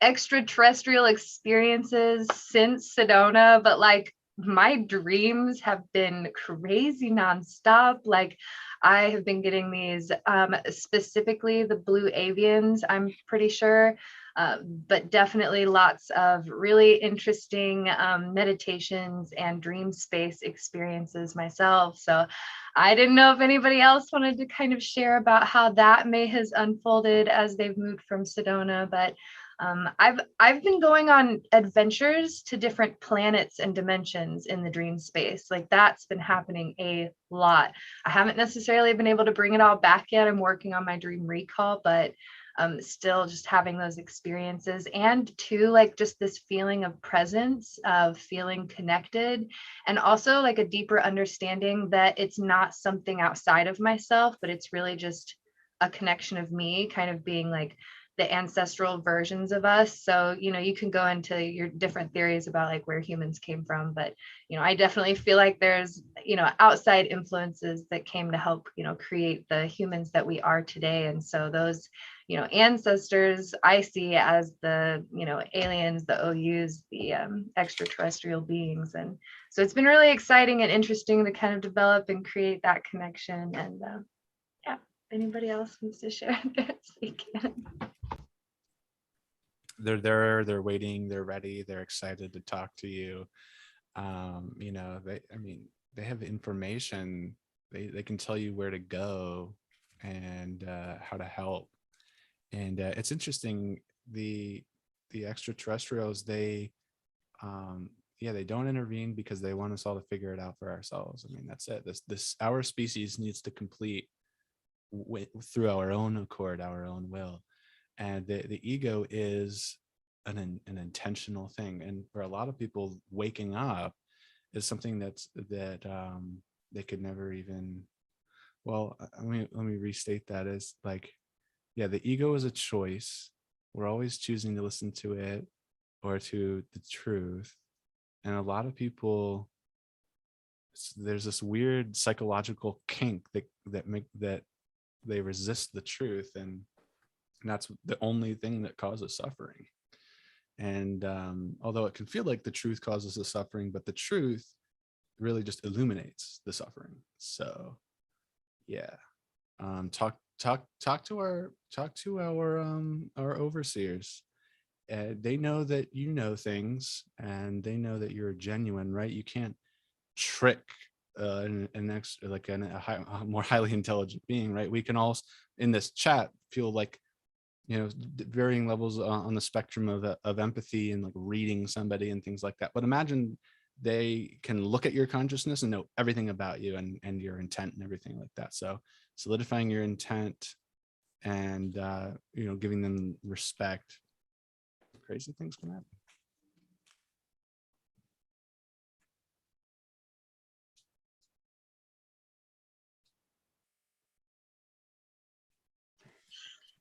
extraterrestrial experiences since Sedona, but like, my dreams have been crazy nonstop. Like, I have been getting these, specifically the blue avians, I'm pretty sure, but definitely lots of really interesting meditations and dream space experiences myself. So I didn't know if anybody else wanted to kind of share about how that may has unfolded as they've moved from Sedona, but I've been going on adventures to different planets and dimensions in the dream space. Like, that's been happening a lot. I haven't necessarily been able to bring it all back yet. I'm working on my dream recall, but still just having those experiences, and too, like, just this feeling of presence, of feeling connected, and also like a deeper understanding that it's not something outside of myself, but it's really just a connection of me kind of being like the ancestral versions of us. So, you know, you can go into your different theories about like where humans came from, but, you know, I definitely feel like there's, you know, outside influences that came to help, you know, create the humans that we are today. And so those, you know, ancestors I see as the, you know, aliens, the OUs, the extraterrestrial beings. And so it's been really exciting and interesting to kind of develop and create that connection. And yeah, if anybody else wants to share this, we can. They're there, they're waiting, they're ready, they're excited to talk to you. You know, they have information. They can tell you where to go and how to help. And it's interesting, the extraterrestrials, they don't intervene because they want us all to figure it out for ourselves. I mean, that's it. This our species needs to complete through our own accord, our own will. And the ego is an intentional thing. And for a lot of people, waking up is something that they could never even, well, let me restate that as like, yeah, the ego is a choice. We're always choosing to listen to it or to the truth. And a lot of people, there's this weird psychological kink that they resist the truth, and that's the only thing that causes suffering. And although it can feel like the truth causes the suffering, but the truth really just illuminates the suffering. So yeah, talk to our overseers. They know that you know things, and they know that you're genuine, right? You can't trick a more highly intelligent being, right? We can all in this chat feel like, you know, varying levels on the spectrum of empathy and like reading somebody and things like that. But imagine they can look at your consciousness and know everything about you and your intent and everything like that. So solidifying your intent and you know, giving them respect, crazy things can happen.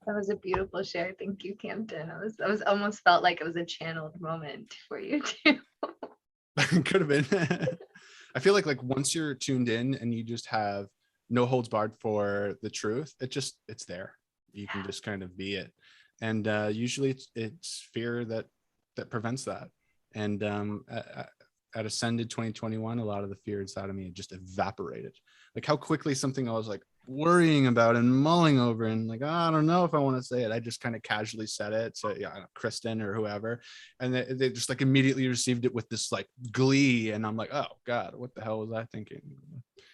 That was a beautiful share. Thank you, Campton. I was almost felt like it was a channeled moment for you too. Could have been. I feel like once you're tuned in and you just have no holds barred for the truth, it's there. You can just kind of be it. And usually it's fear that prevents that. And at Ascended 2021, a lot of the fear inside of me had just evaporated. Like how quickly something I was like worrying about and mulling over and like, oh, I don't know if I want to say it. I just kind of casually said it. So yeah, Kristen or whoever. And they just like immediately received it with this like glee. And I'm like, oh God, what the hell was I thinking?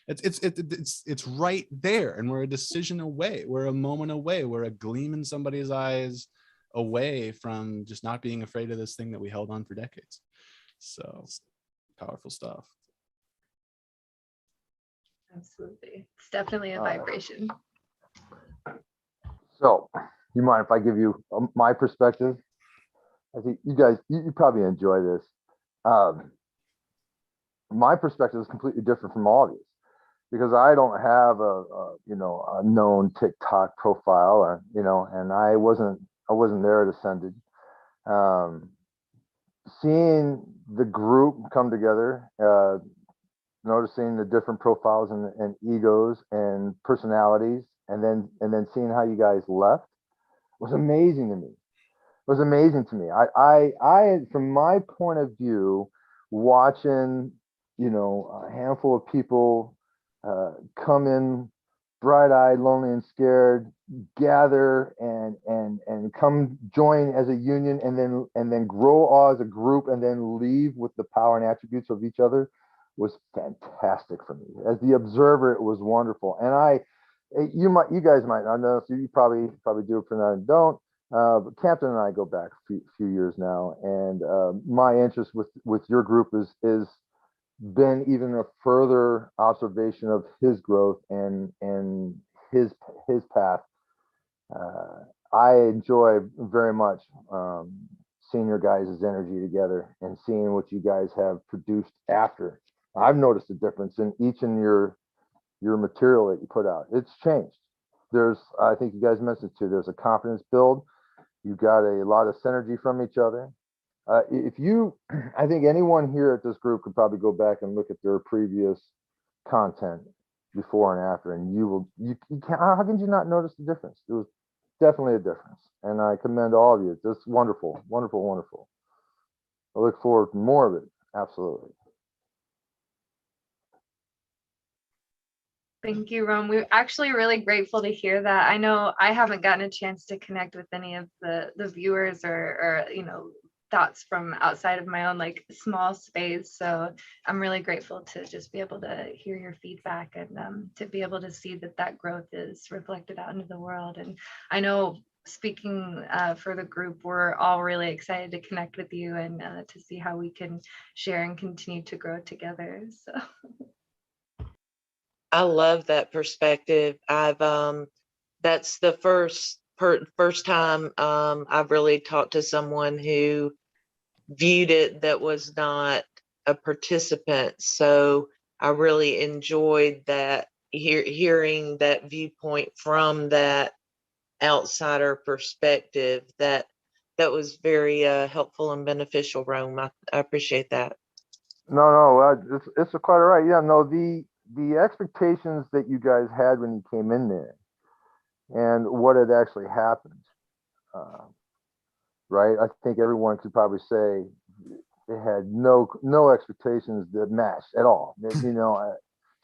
It's right there. And we're a decision away. We're a moment away. We're a gleam in somebody's eyes away from just not being afraid of this thing that we held on for decades. So powerful stuff. Absolutely. It's definitely a vibration. So, you mind if I give you my perspective? I think you guys, you probably enjoy this. My perspective is completely different from all of you. because I don't have a known TikTok profile, or, and I wasn't there at Ascended. Seeing the group come together, noticing the different profiles and egos and personalities, and then seeing how you guys left was amazing to me. It was amazing to me. I from my point of view, watching, a handful of people come in bright-eyed, lonely and scared, gather and come join as a union, and then grow all as a group, and then leave with the power and attributes of each other, was fantastic for me. As the observer, it was wonderful. And you guys might not know, so you probably do it for now and don't. But Campton and I go back a few years now, and my interest with your group is been even a further observation of his growth and his path. I enjoy very much seeing your guys' energy together and seeing what you guys have produced after. I've noticed a difference in each in your material that you put out. It's changed. I think you guys mentioned too, there's a confidence build. You got a lot of synergy from each other. I think anyone here at this group could probably go back and look at their previous content before and after, and you can't, how can you not notice the difference? There was definitely a difference, and I commend all of you. It's just wonderful, wonderful, wonderful. I look forward to more of it. Absolutely. Thank you, Ron. We're actually really grateful to hear that. I know I haven't gotten a chance to connect with any of the viewers or thoughts from outside of my own like small space. So I'm really grateful to just be able to hear your feedback and to be able to see that growth is reflected out into the world. And I know, speaking for the group, we're all really excited to connect with you and to see how we can share and continue to grow together. So. I love that perspective. That's the first time I've really talked to someone who viewed it that was not a participant. So I really enjoyed that, hearing that viewpoint from that outsider perspective. That was very helpful and beneficial, Rome. I appreciate that. No, it's quite all right. Yeah, no, the expectations that you guys had when you came in there and what had actually happened, right? I think everyone could probably say they had no expectations that matched at all.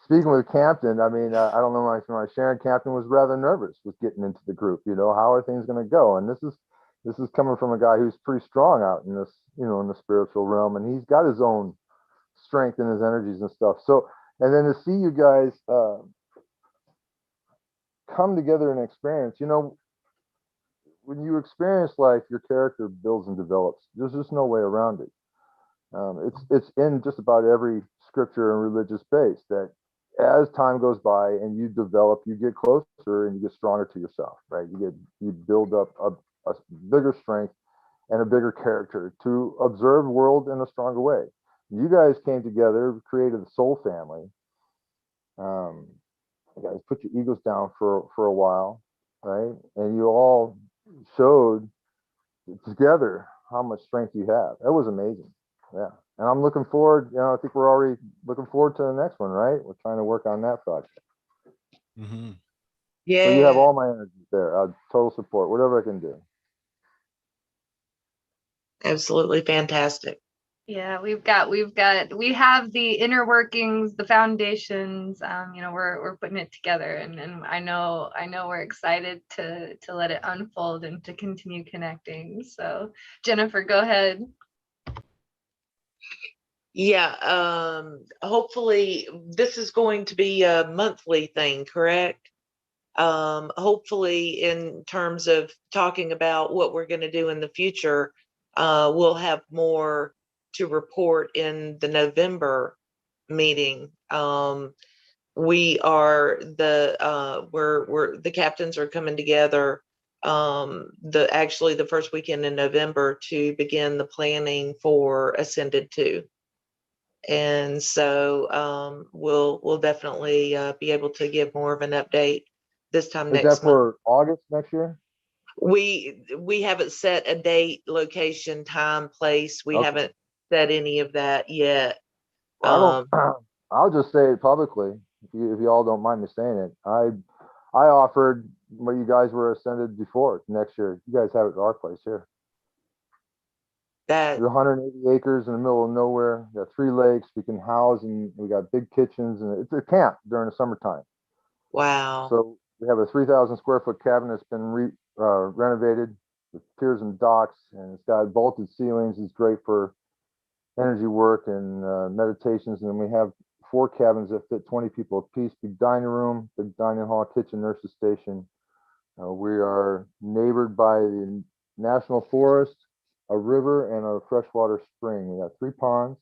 Speaking with Campton, I mean, I don't know if my Sharon, Campton was rather nervous with getting into the group. How are things going to go? And this is coming from a guy who's pretty strong out in this, in the spiritual realm, and he's got his own strength and his energies and stuff. So, and then to see you guys come together and experience, when you experience life, your character builds and develops. There's just no way around it. It's in just about every scripture and religious base that as time goes by and you develop, you get closer and you get stronger to yourself, right? You build up a bigger strength and a bigger character to observe the world in a stronger way. You guys came together, created the soul family. You guys put your egos down for a while, right? And you all showed together how much strength you have. That was amazing. Yeah. And I'm looking forward, I think we're already looking forward to the next one, right? We're trying to work on that project. Mm-hmm. Yeah. So you have all my energy there. Total support, whatever I can do. Absolutely fantastic. Yeah, we have the inner workings, the foundations. We're putting it together, and I know we're excited to let it unfold and to continue connecting. So, Jennifer, go ahead. Yeah, hopefully this is going to be a monthly thing, correct? Hopefully, in terms of talking about what we're going to do in the future, we'll have more to report in the November meeting. We are the captains are coming together the first weekend in November to begin the planning for Ascended 2. And so we'll definitely be able to give more of an update this time Is next that month. for August next year? We haven't set a date, location, time, place. We Okay. haven't said any of that yet. Well, I'll just say it publicly, if you all don't mind me saying it. I offered what you guys were ascended before next year. You guys have it at our place here. That There's 180 acres in the middle of nowhere. We got 3 lakes. We can house, and we got big kitchens, and it's a camp during the summertime. wow. So we have a 3,000 square foot cabin that's been renovated with piers and docks, and it's got vaulted ceilings. It's great for energy work and meditations. And then we have 4 cabins that fit 20 people apiece. Big dining room, big dining hall, kitchen, nurses station. We are neighbored by the national forest, a river, and a freshwater spring. We got 3 ponds,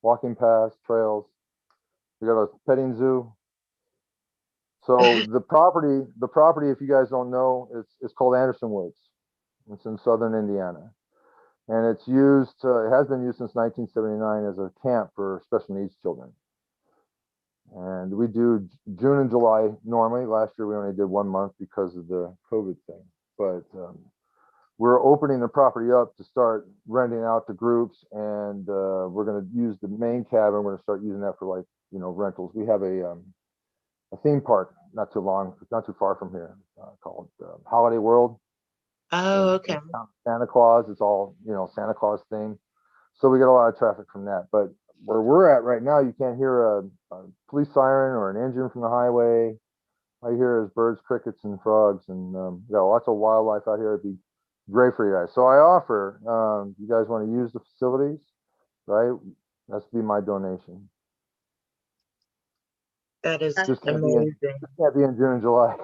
walking paths, trails. We got a petting zoo. So the property, if you guys don't know, it's called Anderson Woods. It's in southern Indiana, and it's used. It has been used since 1979 as a camp for special needs children. And we do June and July normally. Last year we only did 1 month because of the COVID thing. But we're opening the property up to start renting out to groups, and we're going to use the main cabin. We're going to start using that for, like, rentals. We have a theme park not too far from here, called Holiday World. Oh, okay. Santa Claus. It's all Santa Claus theme. So we get a lot of traffic from that. But where we're at right now, you can't hear a police siren or an engine from the highway. All you hear is birds, crickets, and frogs, and we got lots of wildlife out here. It'd be great for you guys. So I offer, you guys want to use the facilities, right? That's be my donation. That is Just can't amazing. be in June and July.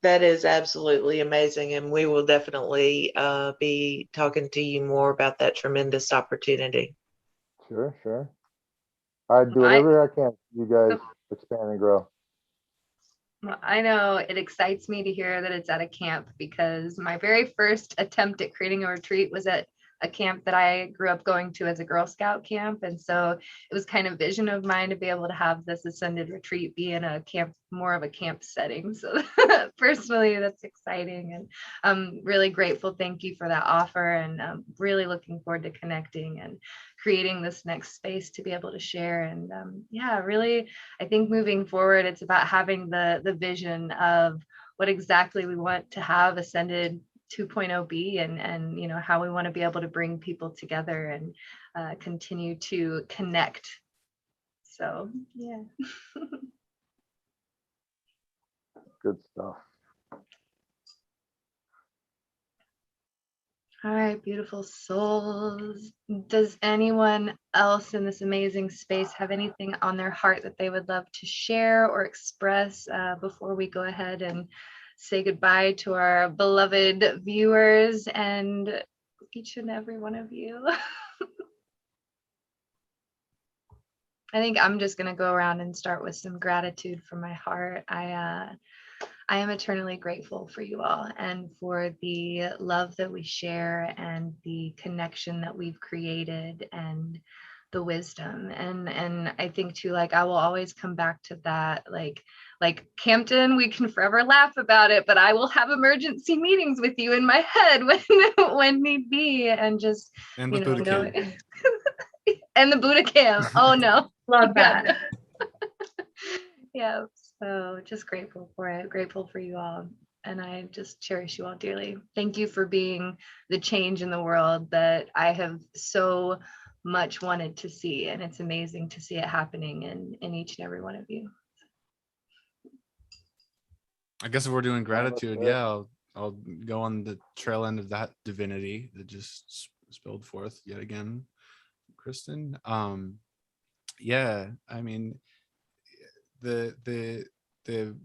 That is absolutely amazing, and we will definitely be talking to you more about that tremendous opportunity. Sure. I'd do whatever I can. You guys expand and grow. Well, I know it excites me to hear that it's at a camp, because my very first attempt at creating a retreat was at a camp that I grew up going to as a Girl Scout camp. And so it was kind of vision of mine to be able to have this ascended retreat be in a camp, more of a camp setting. So personally, that's exciting. And I'm really grateful. Thank you for that offer. And I'm really looking forward to connecting and creating this next space to be able to share. And really, I think moving forward, it's about having the vision of what exactly we want to have Ascended 2.0 be, and how we want to be able to bring people together and continue to connect. So yeah. Good stuff. All right, beautiful souls. Does anyone else in this amazing space have anything on their heart that they would love to share or express before we go ahead and say goodbye to our beloved viewers and each and every one of you? I think I'm just going to go around and start with some gratitude from my heart. I am eternally grateful for you all and for the love that we share and the connection that we've created and the wisdom. And I think too, like, I will always come back to that, like Campton, we can forever laugh about it, but I will have emergency meetings with you in my head when need be, and just, And the Buddha cam. And the Buddha cam. Oh no. Love that. Yeah. So just grateful for it, grateful for you all. And I just cherish you all dearly. Thank you for being the change in the world that I have so much wanted to see. And it's amazing to see it happening in each and every one of you. I guess if we're doing gratitude, yeah, I'll go on the trail end of that divinity that just spilled forth yet again, Kristen. Yeah, I mean, the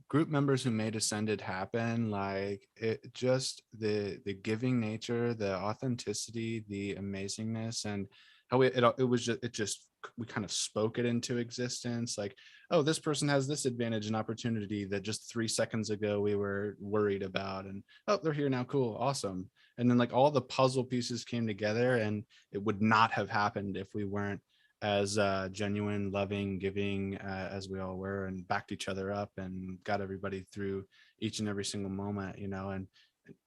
group members who made Ascended happen, like, it just the giving nature, the authenticity, the amazingness, and how we kind of spoke it into existence. Like, oh, this person has this advantage and opportunity that just 3 seconds ago we were worried about, and oh, they're here now, cool, awesome. And then like all the puzzle pieces came together, and it would not have happened if we weren't as genuine, loving, giving as we all were, and backed each other up and got everybody through each and every single moment, you know, and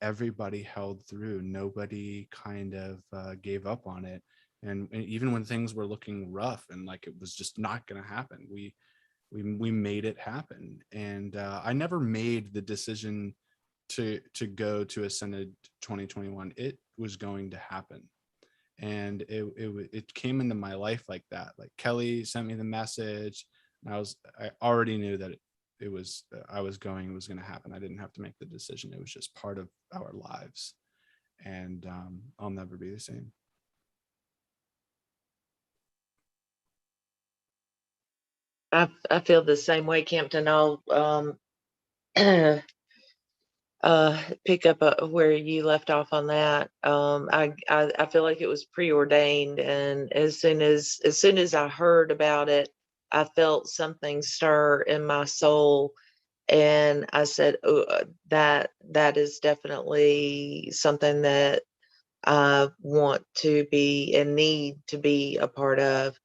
everybody held through. Nobody kind of gave up on it. And even when things were looking rough and like it was just not going to happen, we made it happen. And I never made the decision to go to Ascended 2021. It was going to happen. And it came into my life like that. Like Kelly sent me the message, and I already knew that it was going to happen. I didn't have to make the decision. It was just part of our lives. And I'll never be the same. I feel the same way, Campton. I'll pick up where you left off on that. I feel like it was preordained, and as soon as I heard about it, I felt something stir in my soul, and I said, oh, that is definitely something that I want to be and need to be a part of.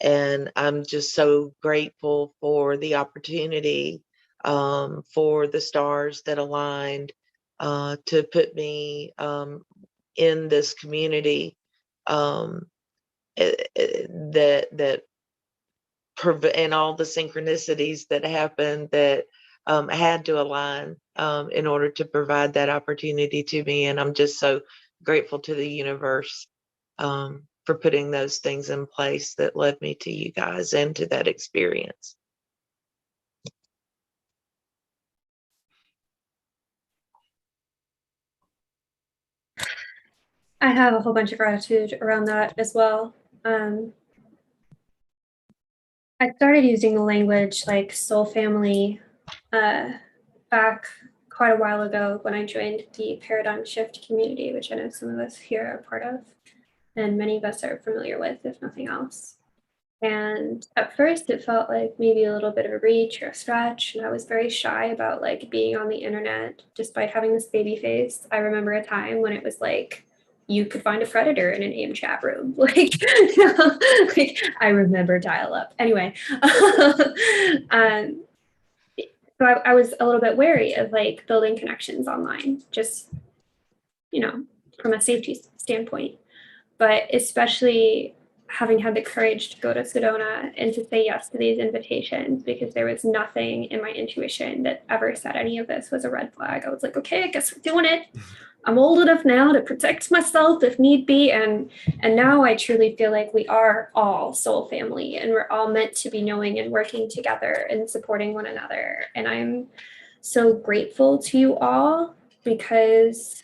And I'm just so grateful for the opportunity, for the stars that aligned to put me in this community, and all the synchronicities that happened that had to align in order to provide that opportunity to me. And I'm just so grateful to the universe for putting those things in place that led me to you guys and to that experience. I have a whole bunch of gratitude around that as well. I started using the language like soul family back quite a while ago when I joined the Paradigm Shift community, which I know some of us here are part of, and many of us are familiar with, if nothing else. And at first it felt like maybe a little bit of a reach or a stretch, and I was very shy about like being on the internet despite having this baby face. I remember a time when it was like you could find a predator in an AIM chat room. Like I remember dial up. Anyway, so I was a little bit wary of like building connections online, just, you know, from a safety standpoint. But especially having had the courage to go to Sedona and to say yes to these invitations, because there was nothing in my intuition that ever said any of this was a red flag. I was like, okay, I guess we're doing it. I'm old enough now to protect myself if need be. And now I truly feel like we are all soul family, and we're all meant to be knowing and working together and supporting one another. And I'm so grateful to you all, because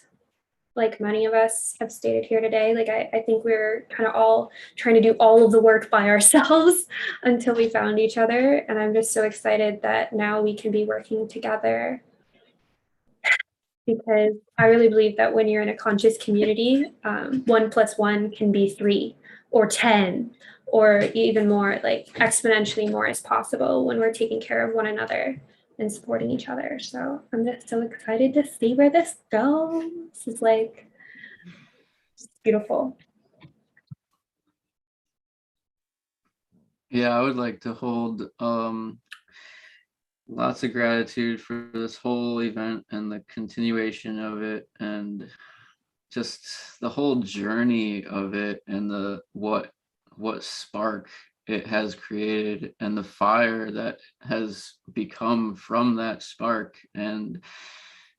like many of us have stated here today, like I think we're kind of all trying to do all of the work by ourselves until we found each other. And I'm just so excited that now we can be working together, because I really believe that when you're in a conscious community, 1 + 1 can be 3 or 10 or even more. Like exponentially more is possible when we're taking care of one another and supporting each other. So I'm just so excited to see where this goes. This is like beautiful. Yeah, I would like to hold lots of gratitude for this whole event and the continuation of it, and just the whole journey of it, and the what spark it has created, and the fire that has become from that spark. And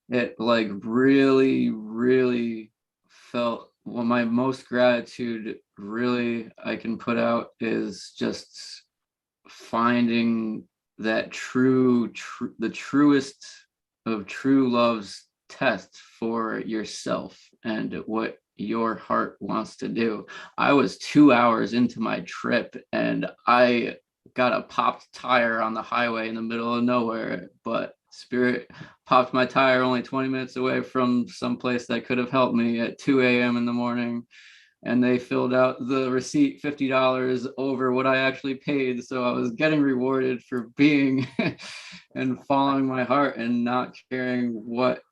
it like really felt, well, my most gratitude really I can put out is just finding that the truest of true love's test for yourself and what your heart wants to do. I was 2 hours into my trip and I got a popped tire on the highway in the middle of nowhere, but Spirit popped my tire only 20 minutes away from some place that could have helped me at 2 a.m. in the morning. And they filled out the receipt $50 over what I actually paid. So I was getting rewarded for being and following my heart and not caring what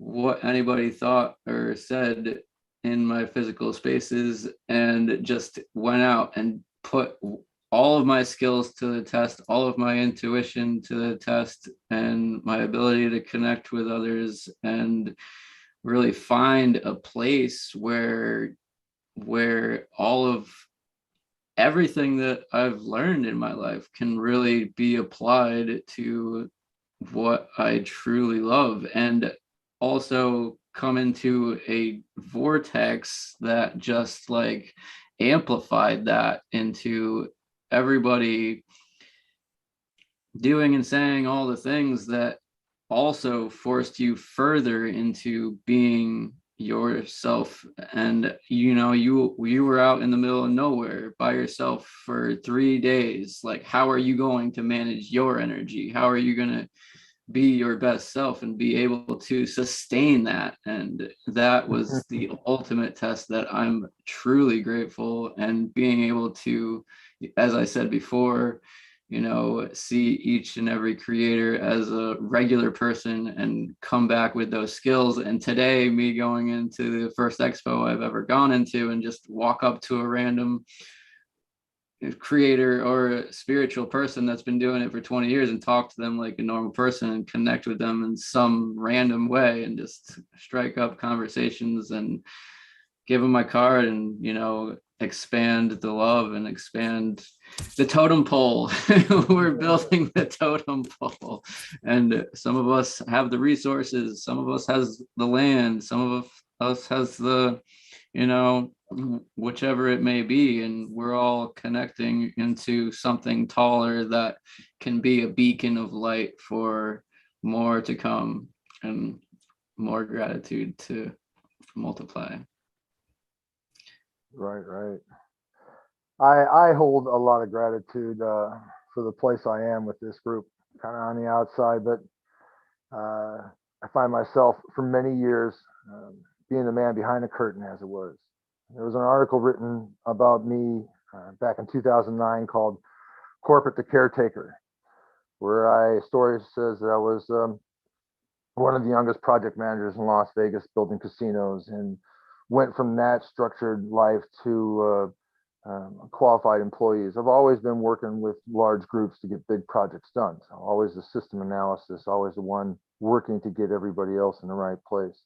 what anybody thought or said in my physical spaces, and just went out and put all of my skills to the test, all of my intuition to the test, and my ability to connect with others, and really find a place where all of everything that I've learned in my life can really be applied to what I truly love, and also come into a vortex that just like amplified that into everybody doing and saying all the things that also forced you further into being yourself. And you were out in the middle of nowhere by yourself for 3 days. Like, how are you going to manage your energy? How are you going to be your best self and be able to sustain that? And that was the ultimate test that I'm truly grateful. And being able to, as I said before, see each and every creator as a regular person and come back with those skills. And today, me going into the first expo I've ever gone into and just walk up to a random creator or a spiritual person that's been doing it for 20 years and talk to them like a normal person and connect with them in some random way and just strike up conversations and give them my card and, expand the love and expand the totem pole. We're building the totem pole, and some of us have the resources, some of us has the land, some of us has the, whichever it may be, and we're all connecting into something taller that can be a beacon of light for more to come and more gratitude to multiply. Right. I hold a lot of gratitude for the place I am with this group, kind of on the outside, but I find myself for many years being the man behind the curtain, as it was. There was an article written about me back in 2009 called Corporate the Caretaker, where story says that I was one of the youngest project managers in Las Vegas building casinos, and went from that structured life to qualified employees. I've always been working with large groups to get big projects done. So always the system analysis, always the one working to get everybody else in the right place.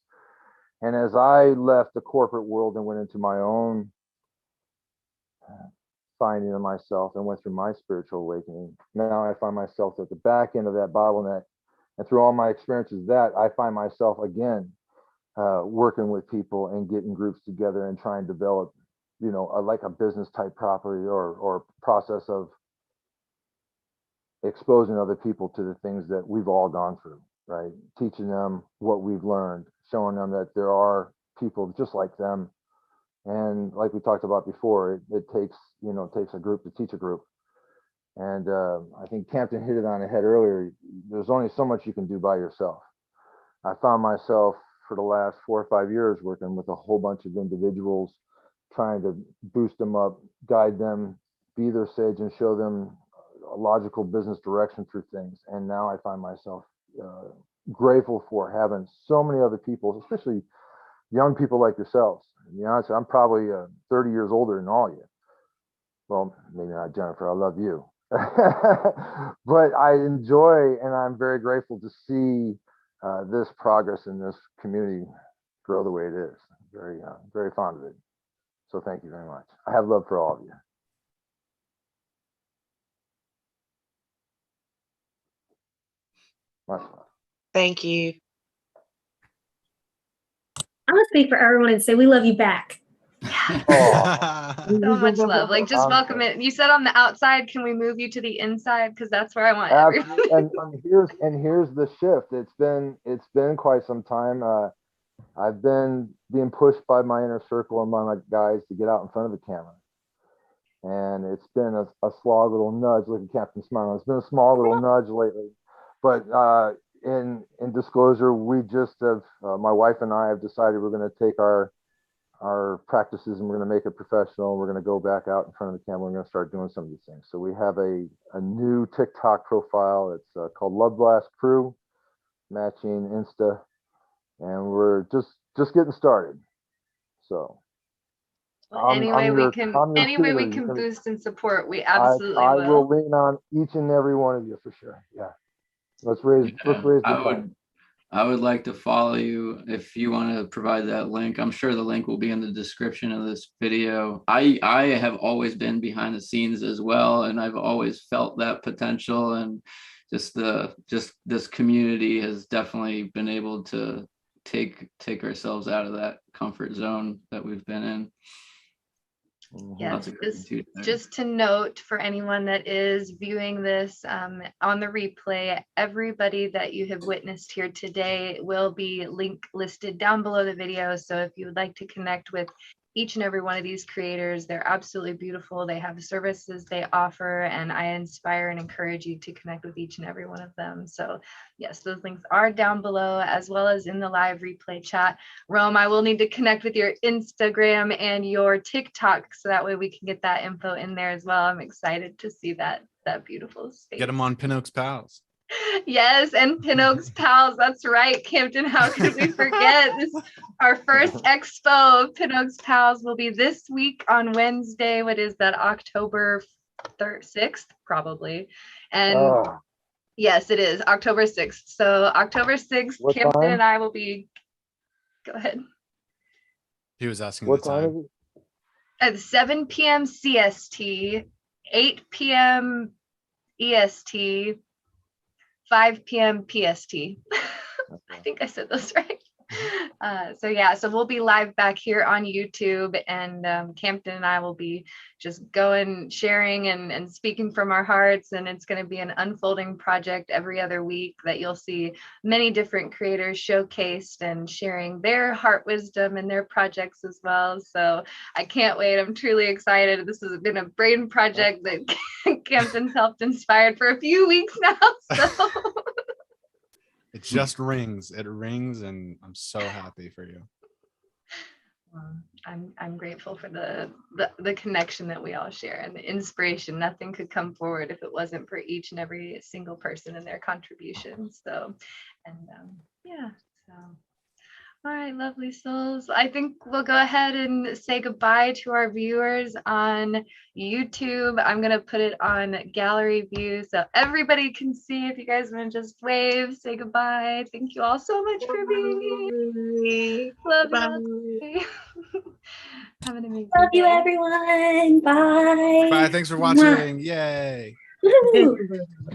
And as I left the corporate world and went into my own finding of myself and went through my spiritual awakening, now I find myself at the back end of that bottleneck. And through all my experiences I find myself again working with people and getting groups together and trying to develop, like a business type property or process of exposing other people to the things that we've all gone through, right? Teaching them what we've learned, showing them that there are people just like them. And like we talked about before, it takes a group to teach a group. And I think Campton hit it on the head earlier. There's only so much you can do by yourself. I found myself for the last 4 or 5 years working with a whole bunch of individuals, trying to boost them up, guide them, be their sage, and show them a logical business direction through things. And now I find myself grateful for having so many other people, especially young people like yourselves. To be honest, I'm probably 30 years older than all of you. Well, maybe not Jennifer, I love you. But I enjoy, and I'm very grateful to see this progress in this community grow the way it is. Very, very fond of it. So thank you very much. I have love for all of you. Much love. Thank you. I'm gonna speak for everyone and say we love you back. Oh. So much love. Like, just welcome it. You said on the outside, can we move you to the inside? Because that's where I want everybody. And here's the shift. It's been quite some time. I've been being pushed by my inner circle and by my guys to get out in front of the camera. And it's been a small little nudge. Look at Captain smiling. It's been a small little nudge lately. But in disclosure, we just have, my wife and I have decided we're going to take our practices and we're going to make it professional. We're going to go back out in front of the camera. We're going to start doing some of these things. So we have a new TikTok profile. It's called Love Blast Crew, matching Insta and we're just getting started. So Any way we can tutor. boost and support, we absolutely I will. will lean on each and every one of you for sure. Yeah. Let's raise the fund. I would like to follow you if you want to provide that link. I'm sure the link will be in the description of this video. I have always been behind the scenes as well, and I've always felt that potential, and just this community has definitely been able to take ourselves out of that comfort zone that we've been in. Yes, just to note for anyone that is viewing this on the replay, everybody that you have witnessed here today will be listed down below the video. So if you would like to connect with each and every one of these creators, they're absolutely beautiful. They have services they offer, and I inspire and encourage you to connect with each and every one of them. So yes, those links are down below, as well as in the live replay chat. Rome, I will need to connect with your Instagram and your TikTok, so that way we can get that info in there as well. I'm excited to see that beautiful space. Get them on PinOak's Pals. Yes, and PinOak's Pals. That's right, Campton. How could we forget this? Our first expo of PinOak's Pals will be this week on Wednesday. What is that? October 6th, probably. And yes, it is October 6th. So October 6th, what Campton time? and I will be. Go ahead. He was asking What the time. is it? At 7 p.m. CST, 8 p.m. EST, 5 p.m. PST. I think I said those right. So yeah, so we'll be live back here on YouTube, and Campton and I will be just going, sharing and speaking from our hearts, and it's going to be an unfolding project every other week that you'll see many different creators showcased and sharing their heart wisdom and their projects as well. So I can't wait. I'm truly excited. This has been a brain project that Campton's helped inspired for a few weeks now. So It just rings. It rings, and I'm so happy for you. I'm grateful for the connection that we all share and the inspiration. Nothing could come forward if it wasn't for each and every single person and their contributions. So, and yeah. So, all right, lovely souls. I think we'll go ahead and say goodbye to our viewers on YouTube. I'm going to put it on gallery view so everybody can see. If you guys want to just wave, say goodbye. Thank you all so much for being here. Love you. Have an amazing Love you, day. everyone. Bye. Bye. Thanks for watching. Yay. Woo-hoo.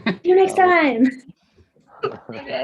See you next time. Okay.